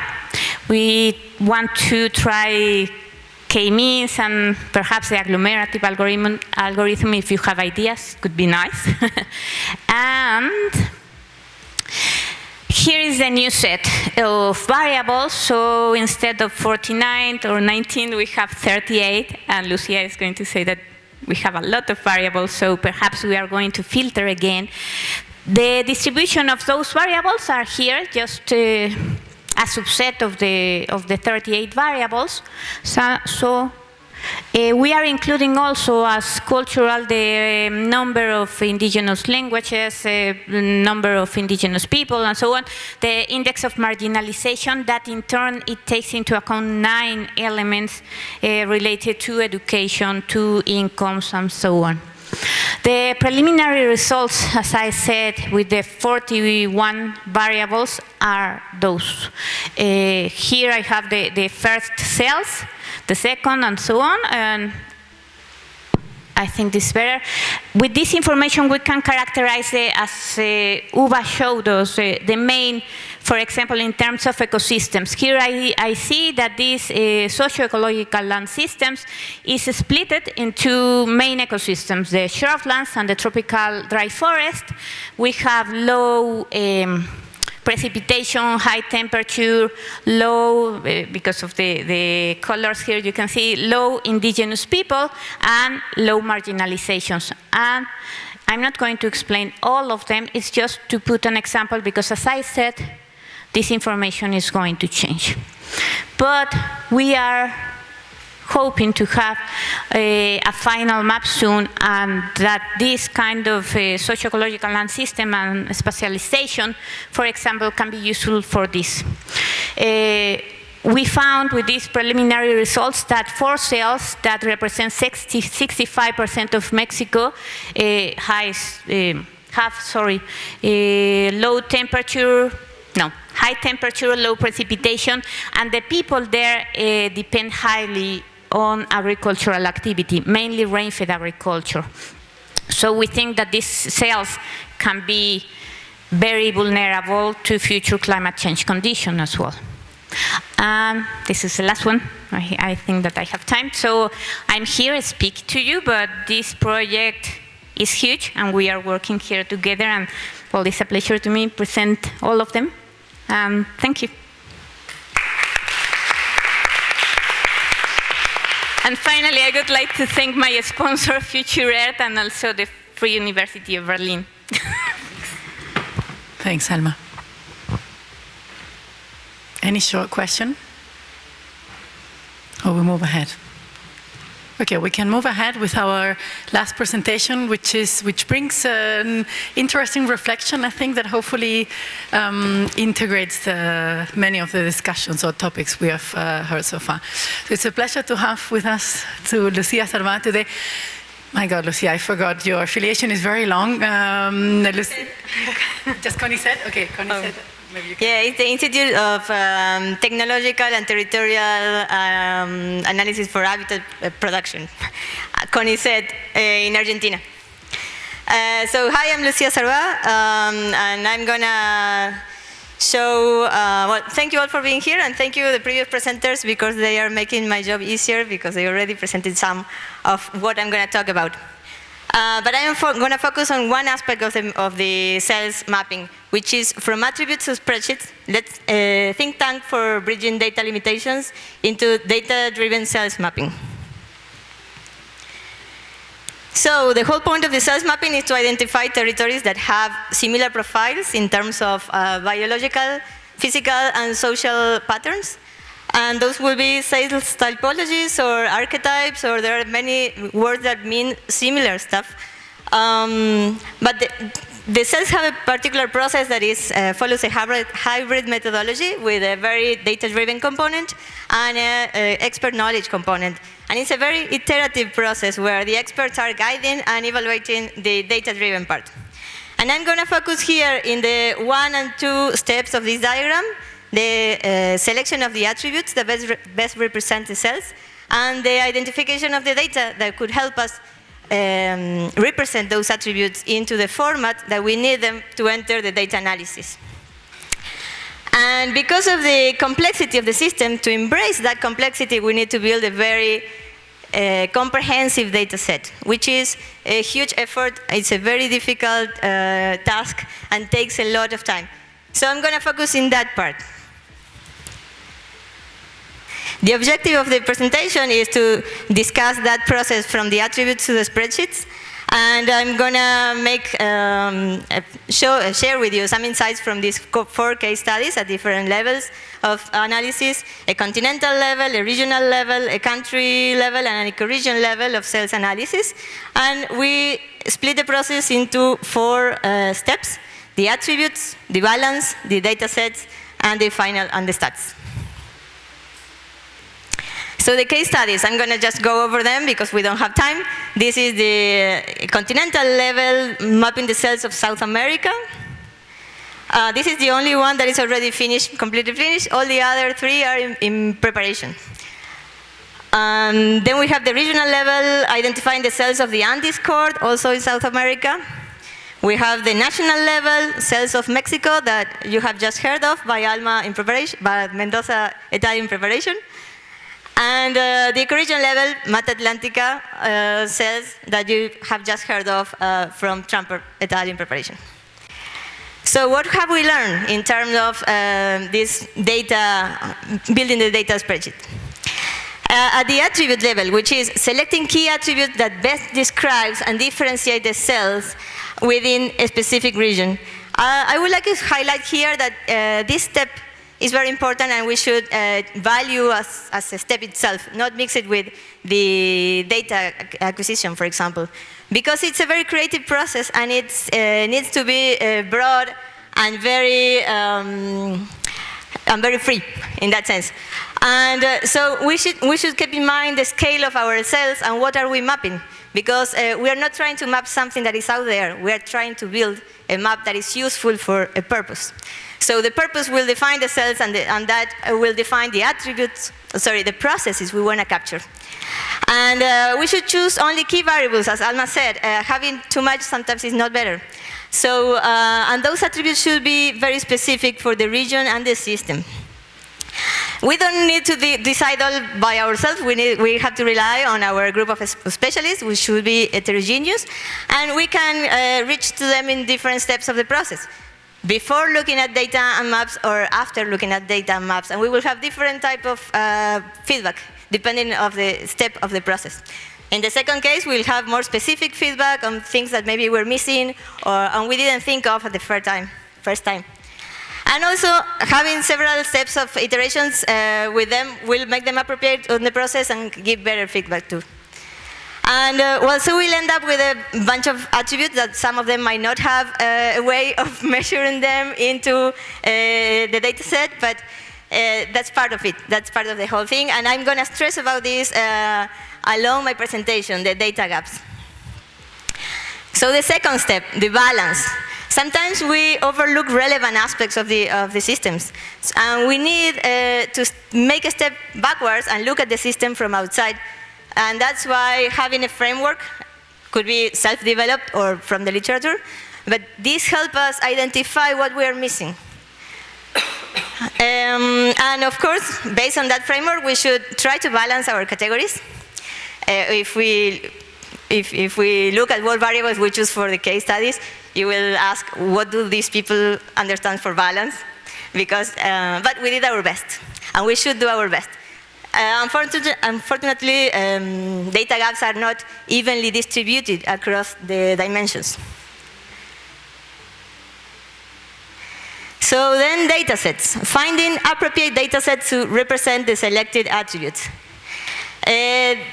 We want to try K-means and perhaps the agglomerative algorithm. If you have ideas, could be nice. And here is the new set of variables. So instead of 49 or 19, we have 38. And Lucía is going to say that we have a lot of variables, so perhaps we are going to filter again. The distribution of those variables are here, just a subset of the 38 variables. So We are including also as cultural the number of indigenous languages, number of indigenous people, and so on, the index of marginalization, that in turn it takes into account 9 elements related to education, to incomes, and so on. The preliminary results, as I said, with the 41 variables are those. Here I have the first SELS, the second, and so on, and I think this is better. With this information, we can characterize, as Uva showed us, the main, for example, in terms of ecosystems. Here I see that these socio-ecological land systems is split into main ecosystems, the shrublands and the tropical dry forest. We have low precipitation, high temperature, low, because of the colors here you can see, low indigenous people and low marginalizations. And I'm not going to explain all of them, it's just to put an example, because as I said, this information is going to change. But we are hoping to have a final map soon, and that this kind of socio-ecological land system and spatialization, for example, can be useful for this. We found with these preliminary results that 4 cells that represent 65% of Mexico high temperature, low precipitation, and the people there depend highly on agricultural activity, mainly rain-fed agriculture. So we think that these cells can be very vulnerable to future climate change conditions as well. This is the last one. I think that I have time. So I'm here to speak to you, but this project is huge, and we are working here together, and well, it's a pleasure to me to present all of them. Thank you. And finally, I would like to thank my sponsor, Future Earth, and also the Free University of Berlin. Thanks, Alma. Any short question? Or we move ahead? Okay, we can move ahead with our last presentation, which brings an interesting reflection, I think, that hopefully integrates many of the discussions or topics we have heard so far. So it's a pleasure to have with us Lucía Zarbá today. My God, Lucía, I forgot your affiliation is very long. Just Connie said? Okay, Connie said. Yeah, it's the Institute of Technological and Territorial Analysis for Habitat Production, Connie said, in Argentina. So hi, I'm Lucía Zarbá, and I'm gonna show, well, thank you all for being here, and thank you the previous presenters, because they are making my job easier, because they already presented some of what I'm gonna talk about. But I am going to focus on one aspect of the SELS mapping, which is from attributes to spreadsheets. Let's think tank for bridging data limitations into data-driven SELS mapping. So the whole point of the SELS mapping is to identify territories that have similar profiles in terms of biological, physical, and social patterns. And those will be SELS typologies or archetypes, or there are many words that mean similar stuff. But the SELS have a particular process that follows a hybrid methodology with a very data-driven component and an expert knowledge component. And it's a very iterative process where the experts are guiding and evaluating the data-driven part. And I'm going to focus here in the 1 and 2 steps of this diagram, the selection of the attributes that best represent the SELS, and the identification of the data that could help us represent those attributes into the format that we need them to enter the data analysis. And because of the complexity of the system, to embrace that complexity, we need to build a very comprehensive data set, which is a huge effort. It's a very difficult task and takes a lot of time. So I'm going to focus in that part. The objective of the presentation is to discuss that process from the attributes to the spreadsheets, And I'm going to share with you some insights from these 4 case studies at different levels of analysis: a continental level, a regional level, a country level, and an ecoregion level of SELS analysis. And we split the process into 4 steps: the attributes, the balance, the data sets, and the final and the stats. So the case studies, I'm going to just go over them because we don't have time. This is the continental level mapping the SELS of South America. This is the only one that is already finished, completely finished. All the other 3 are in preparation. Then we have the regional level, identifying the SELS of the Andes Cord, also in South America. We have the national level, SELS of Mexico, that you have just heard of by Alma in preparation, by Mendoza et al. In preparation. And the ecoregion level, Mata Atlantica, SELS that you have just heard of from Trump et al. In preparation. So what have we learned in terms of this data, building the data spreadsheet? At the attribute level, which is selecting key attributes that best describes and differentiate the SELS within a specific region. I would like to highlight here that this step is very important, and we should value as a step itself, not mix it with the data acquisition, for example, because it's a very creative process, and it needs to be broad and very free in that sense. And so we should keep in mind the scale of our SELS and what are we mapping, because we are not trying to map something that is out there. We are trying to build a map that is useful for a purpose. So the purpose will define the SELS, and that will define the attributes, the processes we want to capture. And we should choose only key variables, as Alma said. Having too much sometimes is not better. So, and those attributes should be very specific for the region and the system. We don't need to decide all by ourselves. We have to rely on our group of specialists, which should be heterogeneous, and we can reach to them in different steps of the process, before looking at data and maps or after looking at data and maps. And we will have different type of feedback depending on the step of the process. In the second case, we'll have more specific feedback on things that maybe we're missing and we didn't think of at the first time. And also, having several steps of iterations with them will make them appropriate on the process and give better feedback too. And so we'll end up with a bunch of attributes that some of them might not have a way of measuring them into the data set, but that's part of it. That's part of the whole thing. And I'm going to stress about this along my presentation, the data gaps. So the second step, the balance. Sometimes we overlook relevant aspects of the systems. And we need to make a step backwards and look at the system from outside. And that's why having a framework could be self-developed or from the literature, but this helps us identify what we are missing. And of course, based on that framework, we should try to balance our categories. If we look at what variables we choose for the case studies, you will ask, what do these people understand for balance? Because, but we did our best, and we should do our best. Unfortunately, data gaps are not evenly distributed across the dimensions. So then data sets. Finding appropriate data sets to represent the selected attributes. A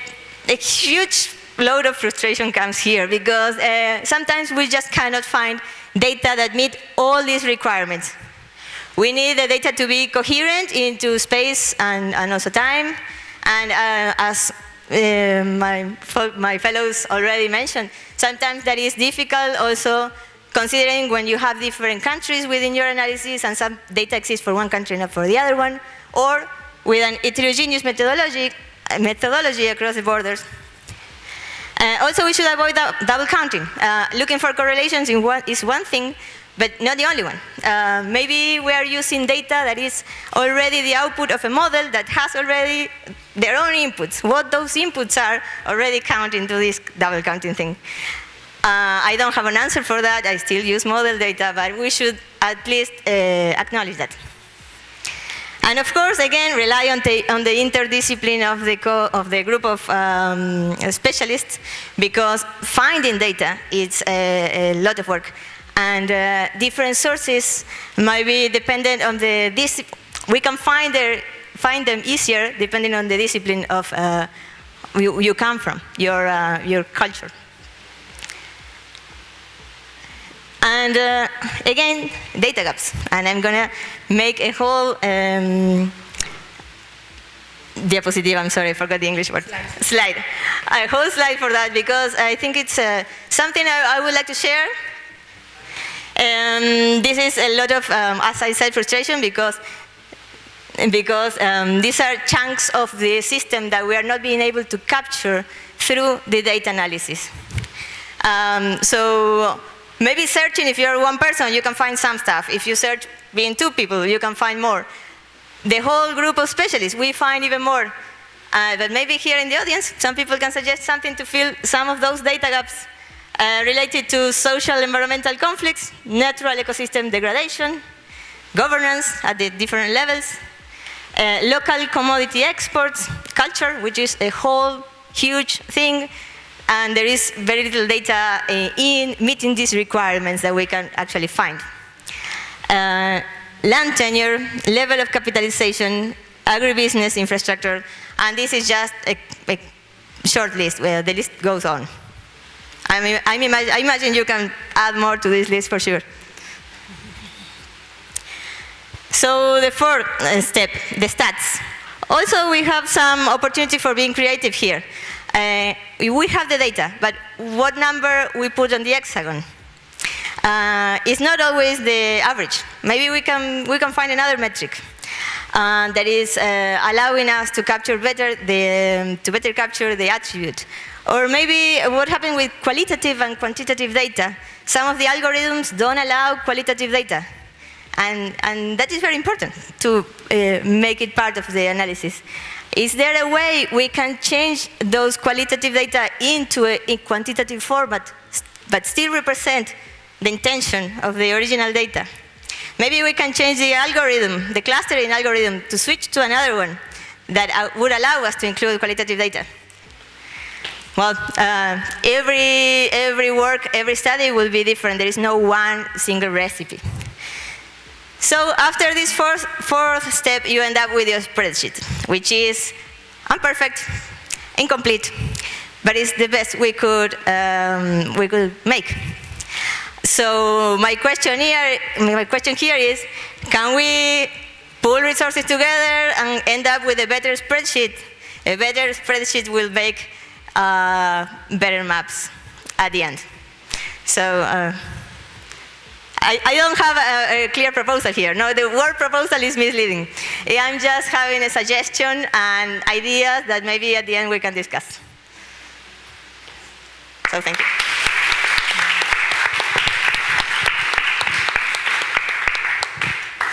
huge load of frustration comes here because sometimes we just cannot find data that meet all these requirements. We need the data to be coherent into space and also time. And as my fellows already mentioned, sometimes that is difficult also considering when you have different countries within your analysis and some data exists for one country, not for the other one, or with an heterogeneous methodology across the borders. Also, we should avoid double counting. Looking for correlations is one thing, but not the only one. Maybe we are using data that is already the output of a model that has already their own inputs. What those inputs are already count into this double counting thing. I don't have an answer for that. I still use model data, but we should at least acknowledge that. And of course, again, rely on the interdiscipline of the group of specialists, because finding data is a lot of work. And different sources might be dependent on the discipline. We can find them easier depending on the discipline of you come from, your culture. And again, data gaps. And I'm going to make a whole diapositive, I'm sorry, I forgot the English word. Slide. A whole slide for that, because I think it's something I would like to share. This is a lot of, as I said, frustration, because these are chunks of the system that we are not being able to capture through the data analysis. So maybe searching, if you're one person, you can find some stuff. If you search being two people, you can find more. The whole group of specialists, we find even more. But maybe here in the audience, some people can suggest something to fill some of those data gaps related to social environmental conflicts, natural ecosystem degradation, governance at the different levels, local commodity exports, culture, which is a whole huge thing, and there is very little data in meeting these requirements that we can actually find. Land tenure, level of capitalization, agribusiness infrastructure, and this is just a short list where the list goes on. I imagine you can add more to this list for sure. So the fourth step, the stats. Also, we have some opportunity for being creative here. We have the data, but what number we put on the hexagon? It's not always the average. Maybe we can find another metric that is allowing us to capture better capture the attribute. Or maybe what happened with qualitative and quantitative data. Some of the algorithms don't allow qualitative data. And that is very important to make it part of the analysis. Is there a way we can change those qualitative data into a quantitative format, but still represent the intention of the original data? Maybe we can change the algorithm, the clustering algorithm, to switch to another one that would allow us to include qualitative data. Well, every work, every study will be different. There is no one single recipe. So after this fourth step, you end up with your spreadsheet, which is imperfect, incomplete, but it's the best we could make. So my question here is, can we pull resources together and end up with a better spreadsheet? A better spreadsheet will make better maps at the end. So. I don't have a clear proposal here. No, the word proposal is misleading. I'm just having a suggestion and ideas that maybe at the end we can discuss. So thank you.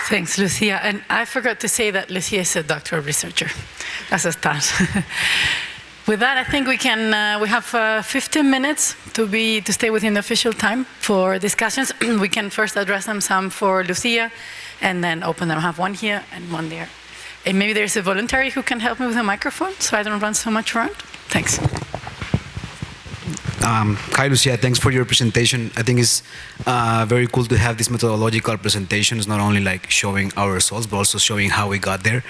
Thanks, Lucía. And I forgot to say that Lucía is a doctoral researcher as a start. With that, I think we have 15 minutes to stay within the official time for discussions. We can first address them, some for Lucía, and then open them. I have one here and one there. And maybe there's a voluntary who can help me with a microphone so I don't run so much around. Thanks. Hi, Lucía. Thanks for your presentation. I think it's very cool to have these methodological presentations, not only like showing our results, but also showing how we got there.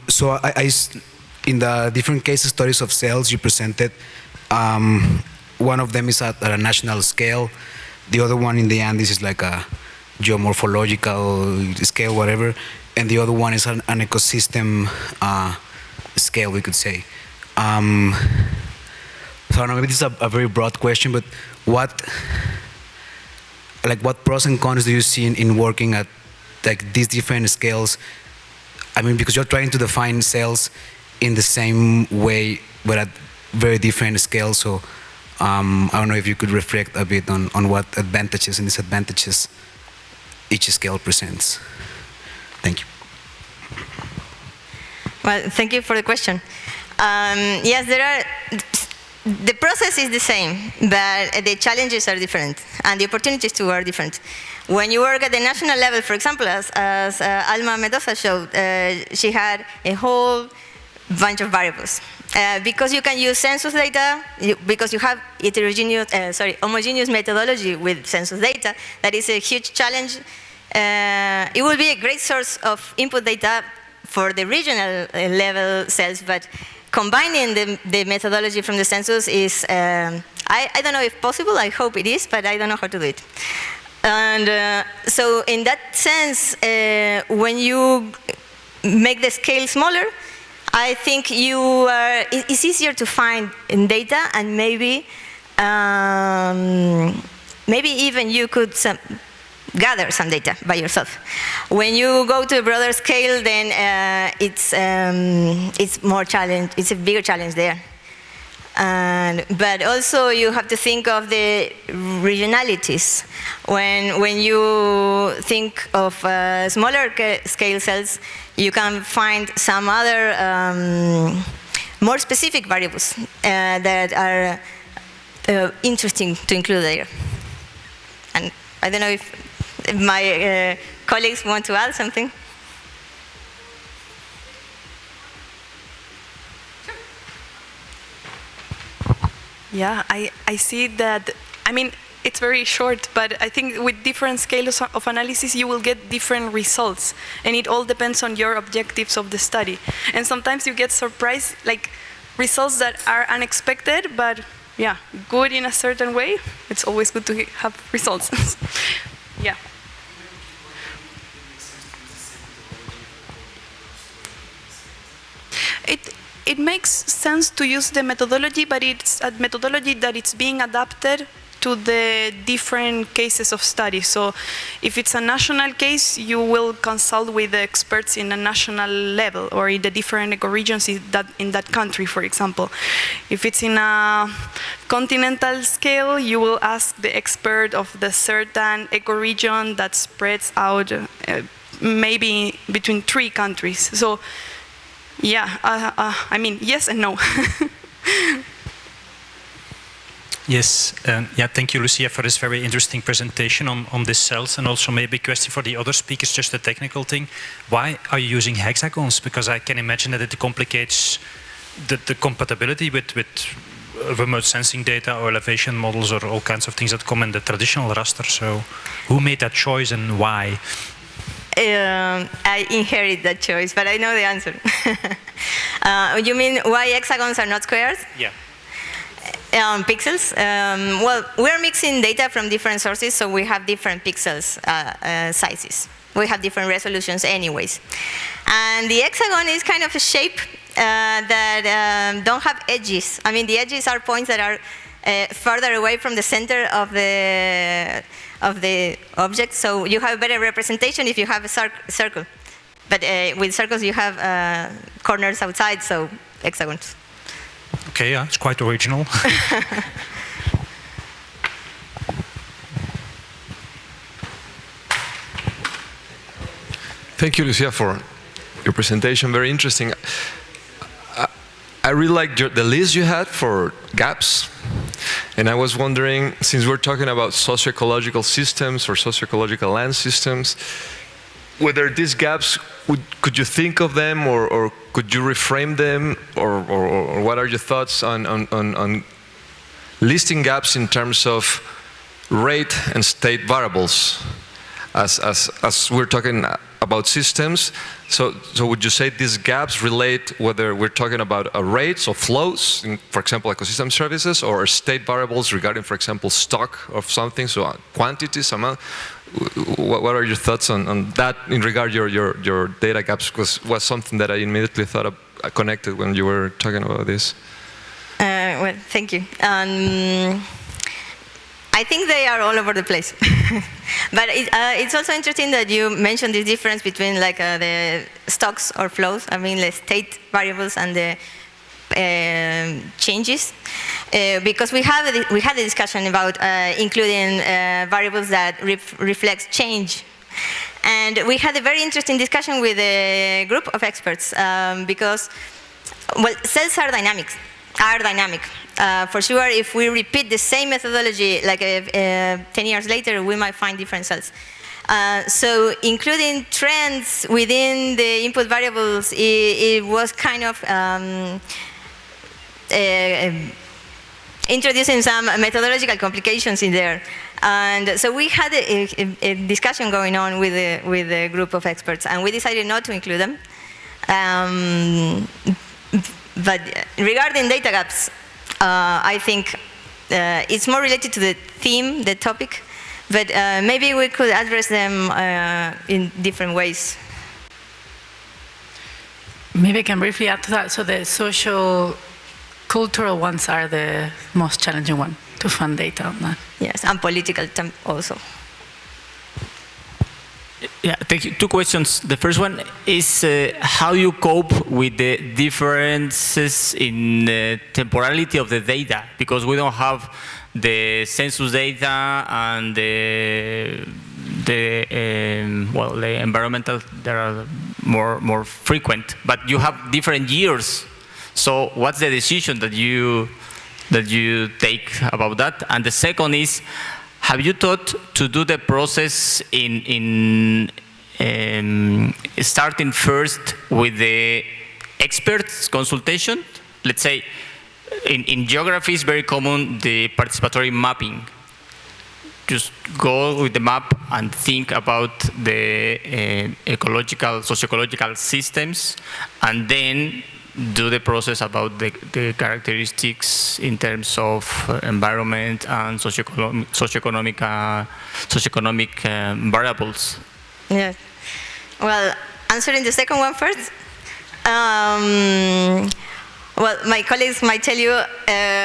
So in the different case studies of SELS you presented, one of them is at a national scale. The other one in the end, this is like a geomorphological scale, whatever. And the other one is an ecosystem scale, we could say. So I don't know, maybe this is a very broad question, but what pros and cons do you see in working at like these different scales? I mean, because you're trying to define SELS in the same way, but at very different scales. So I don't know if you could reflect a bit on what advantages and disadvantages each scale presents. Thank you. Well, thank you for the question. Yes, the process is the same, but the challenges are different, and the opportunities too are different. When you work at the national level, for example, as Alma Mendoza showed, she had a whole bunch of variables. Because you can use census data, because you have homogeneous methodology with census data, that is a huge challenge. It will be a great source of input data for the regional level SELS, but combining the methodology from the census is, I don't know if possible, I hope it is, but I don't know how to do it. And so in that sense, when you make the scale smaller, I think it's easier to find in data, and maybe even you could gather some data by yourself. When you go to a broader scale, then it's more challenge. It's a bigger challenge there. But also you have to think of the regionalities. When you think of smaller scale cells, you can find some other more specific variables that are interesting to include there. And I don't know if my colleagues want to add something. Yeah, I see that. I mean, it's very short, but I think with different scales of analysis, you will get different results. And it all depends on your objectives of the study. And sometimes you get surprised, like results that are unexpected, but yeah, good in a certain way. It's always good to have results. Yeah. It makes sense to use the methodology, but it's a methodology that it's being adapted to the different cases of study. So if it's a national case, you will consult with the experts in a national level or in the different ecoregions in that country, for example. If it's in a continental scale, you will ask the expert of the certain ecoregion that spreads out maybe between 3 countries. So yeah, I mean, yes and no. Yes, yeah, thank you, Lucia, for this very interesting presentation on this SELS, and also maybe a question for the other speakers, just a technical thing. Why are you using hexagons? Because I can imagine that it complicates the compatibility with remote sensing data or elevation models or all kinds of things that come in the traditional raster. So who made that choice and why? I inherit that choice, but I know the answer. You mean why hexagons are not squares? Yeah. Pixels. Well, we're mixing data from different sources, so we have different pixels sizes. We have different resolutions anyways. And the hexagon is kind of a shape that don't have edges. I mean, the edges are points that are further away from the center of the object, so you have a better representation if you have a circle. But with circles, you have corners outside, so hexagons. Okay, yeah, it's quite original. Thank you, Lucia, for your presentation. Very interesting. I really liked the list you had for gaps. And I was wondering, since we're talking about socio-ecological systems or socio-ecological land systems, whether these gaps, could you think of them or could you reframe them, or what are your thoughts on listing gaps in terms of rate and state variables as we're talking about systems? So would you say these gaps relate whether we're talking about rates or flows, in, for example, ecosystem services, or state variables regarding, for example, stock of something, so quantities, amount? What are your thoughts on that in regard your data gaps? Because was something that I immediately thought of, connected when you were talking about this. Well, thank you. I think they are all over the place. But it's also interesting that you mentioned this difference between like the stocks or flows, I mean the state variables and the changes, because we had a discussion about including variables that reflect change. And we had a very interesting discussion with a group of experts because, well, cells are dynamics. are dynamic. For sure, if we repeat the same methodology like 10 years later, we might find different cells. So including trends within the input variables, it was kind of introducing some methodological complications in there. And so we had a discussion going on with a group of experts, and we decided not to include them. But regarding data gaps, I think it's more related to the theme, the topic, but maybe we could address them in different ways. Maybe I can briefly add to that. So the social cultural ones are the most challenging one to find data on that. Yes, and political also. Yeah, thank you. Two questions. The first one is how you cope with the differences in temporality of the data, because we don't have the census data and the environmental. They are more frequent, but you have different years. So what's the decision that you take about that? And the second is, have you thought to do the process in starting first with the experts consultation? Let's say in geography is very common the participatory mapping. Just go with the map and think about the ecological, socio-ecological systems, and then do the process about the characteristics in terms of environment and socioeconomic variables. Yeah. Well, answering the second one first. Well, my colleagues might tell you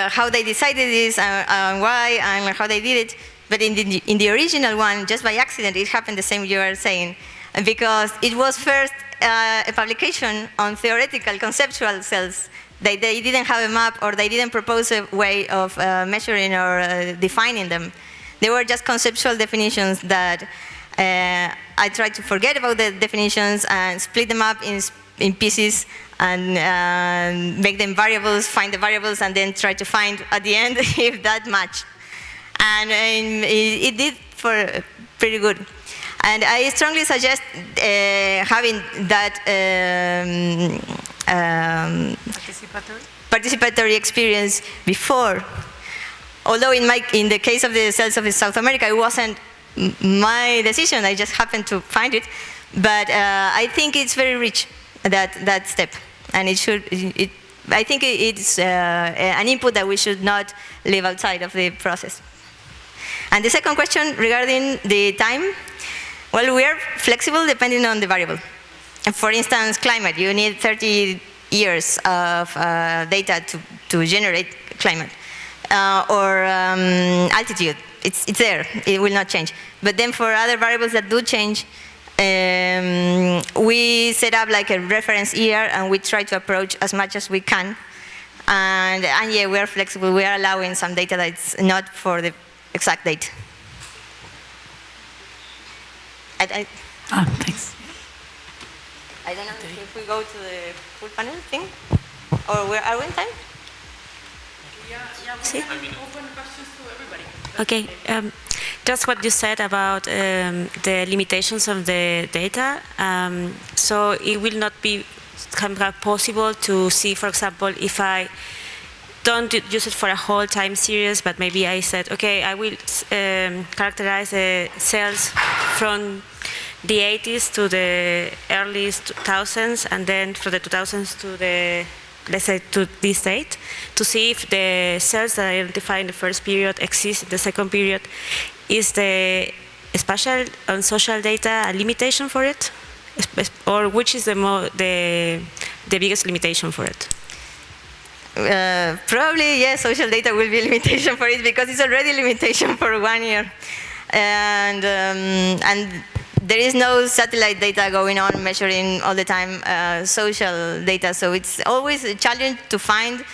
how they decided this and why and how they did it. But in the original one, just by accident, it happened the same you are saying, because it was first a publication on theoretical, conceptual cells. They didn't have a map, or they didn't propose a way of measuring or defining them. They were just conceptual definitions that I tried to forget about the definitions and split them up in pieces and make them variables, find the variables, and then try to find at the end if that matched. And it did for pretty good. And I strongly suggest having that participatory experience before. Although in the case of the cells of South America, it wasn't my decision, I just happened to find it. But I think it's very rich, that step. And I think it's an input that we should not leave outside of the process. And the second question regarding the time, well, we are flexible depending on the variable. And for instance, climate, you need 30 years of data to generate climate. Or altitude, it's there, it will not change. But then for other variables that do change, we set up like a reference year, and we try to approach as much as we can. And yeah, we are flexible, we are allowing some data that's not for the exact date. Thanks. I don't know if we go to the full panel thing, or where are we in time? Yeah, we can open questions to everybody. Okay, just what you said about the limitations of the data. So it will not be possible to see, for example, if I don't use it for a whole time series, but maybe I said, okay, I will characterize the cells from the 80s to the early 2000s, and then from the 2000s to the, let's say, to this date, to see if the cells that I identify in the first period exist in the second period. Is the spatial and social data a limitation for it? Or which is the biggest limitation for it? Probably, yes, social data will be a limitation for it, because it's already a limitation for 1 year. And there is no satellite data going on measuring all the time social data, so it's always a challenge to find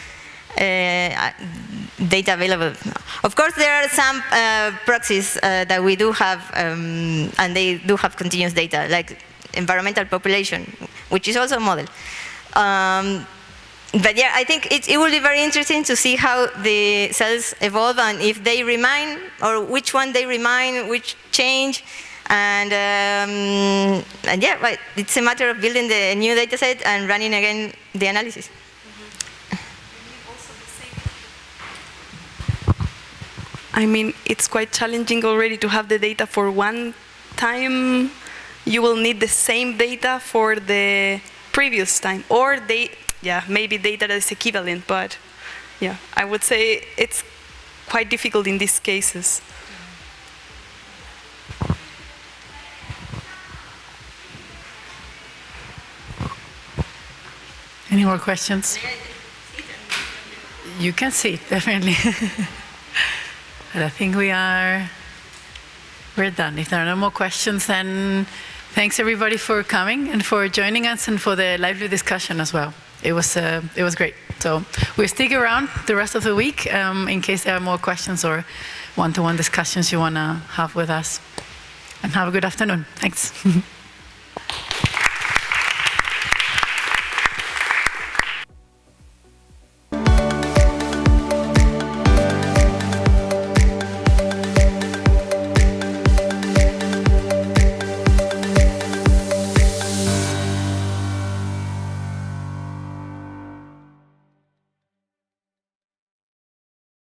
data available. Of course, there are some proxies that we do have, and they do have continuous data, like environmental population, which is also a model. But yeah, I think it will be very interesting to see how the cells evolve and if they remain, or which one they remain, which change. And yeah, right, it's a matter of building the new data set and running again the analysis. I mean, it's quite challenging already to have the data for one time. You will need the same data for the previous time, or maybe data that is equivalent, but yeah, I would say it's quite difficult in these cases. Any more questions? You can see it, definitely. But I think we're done. If there are no more questions, then thanks everybody for coming and for joining us and for the lively discussion as well. It was great. So we'll stick around the rest of the week in case there are more questions or one-to-one discussions you want to have with us. And have a good afternoon. Thanks.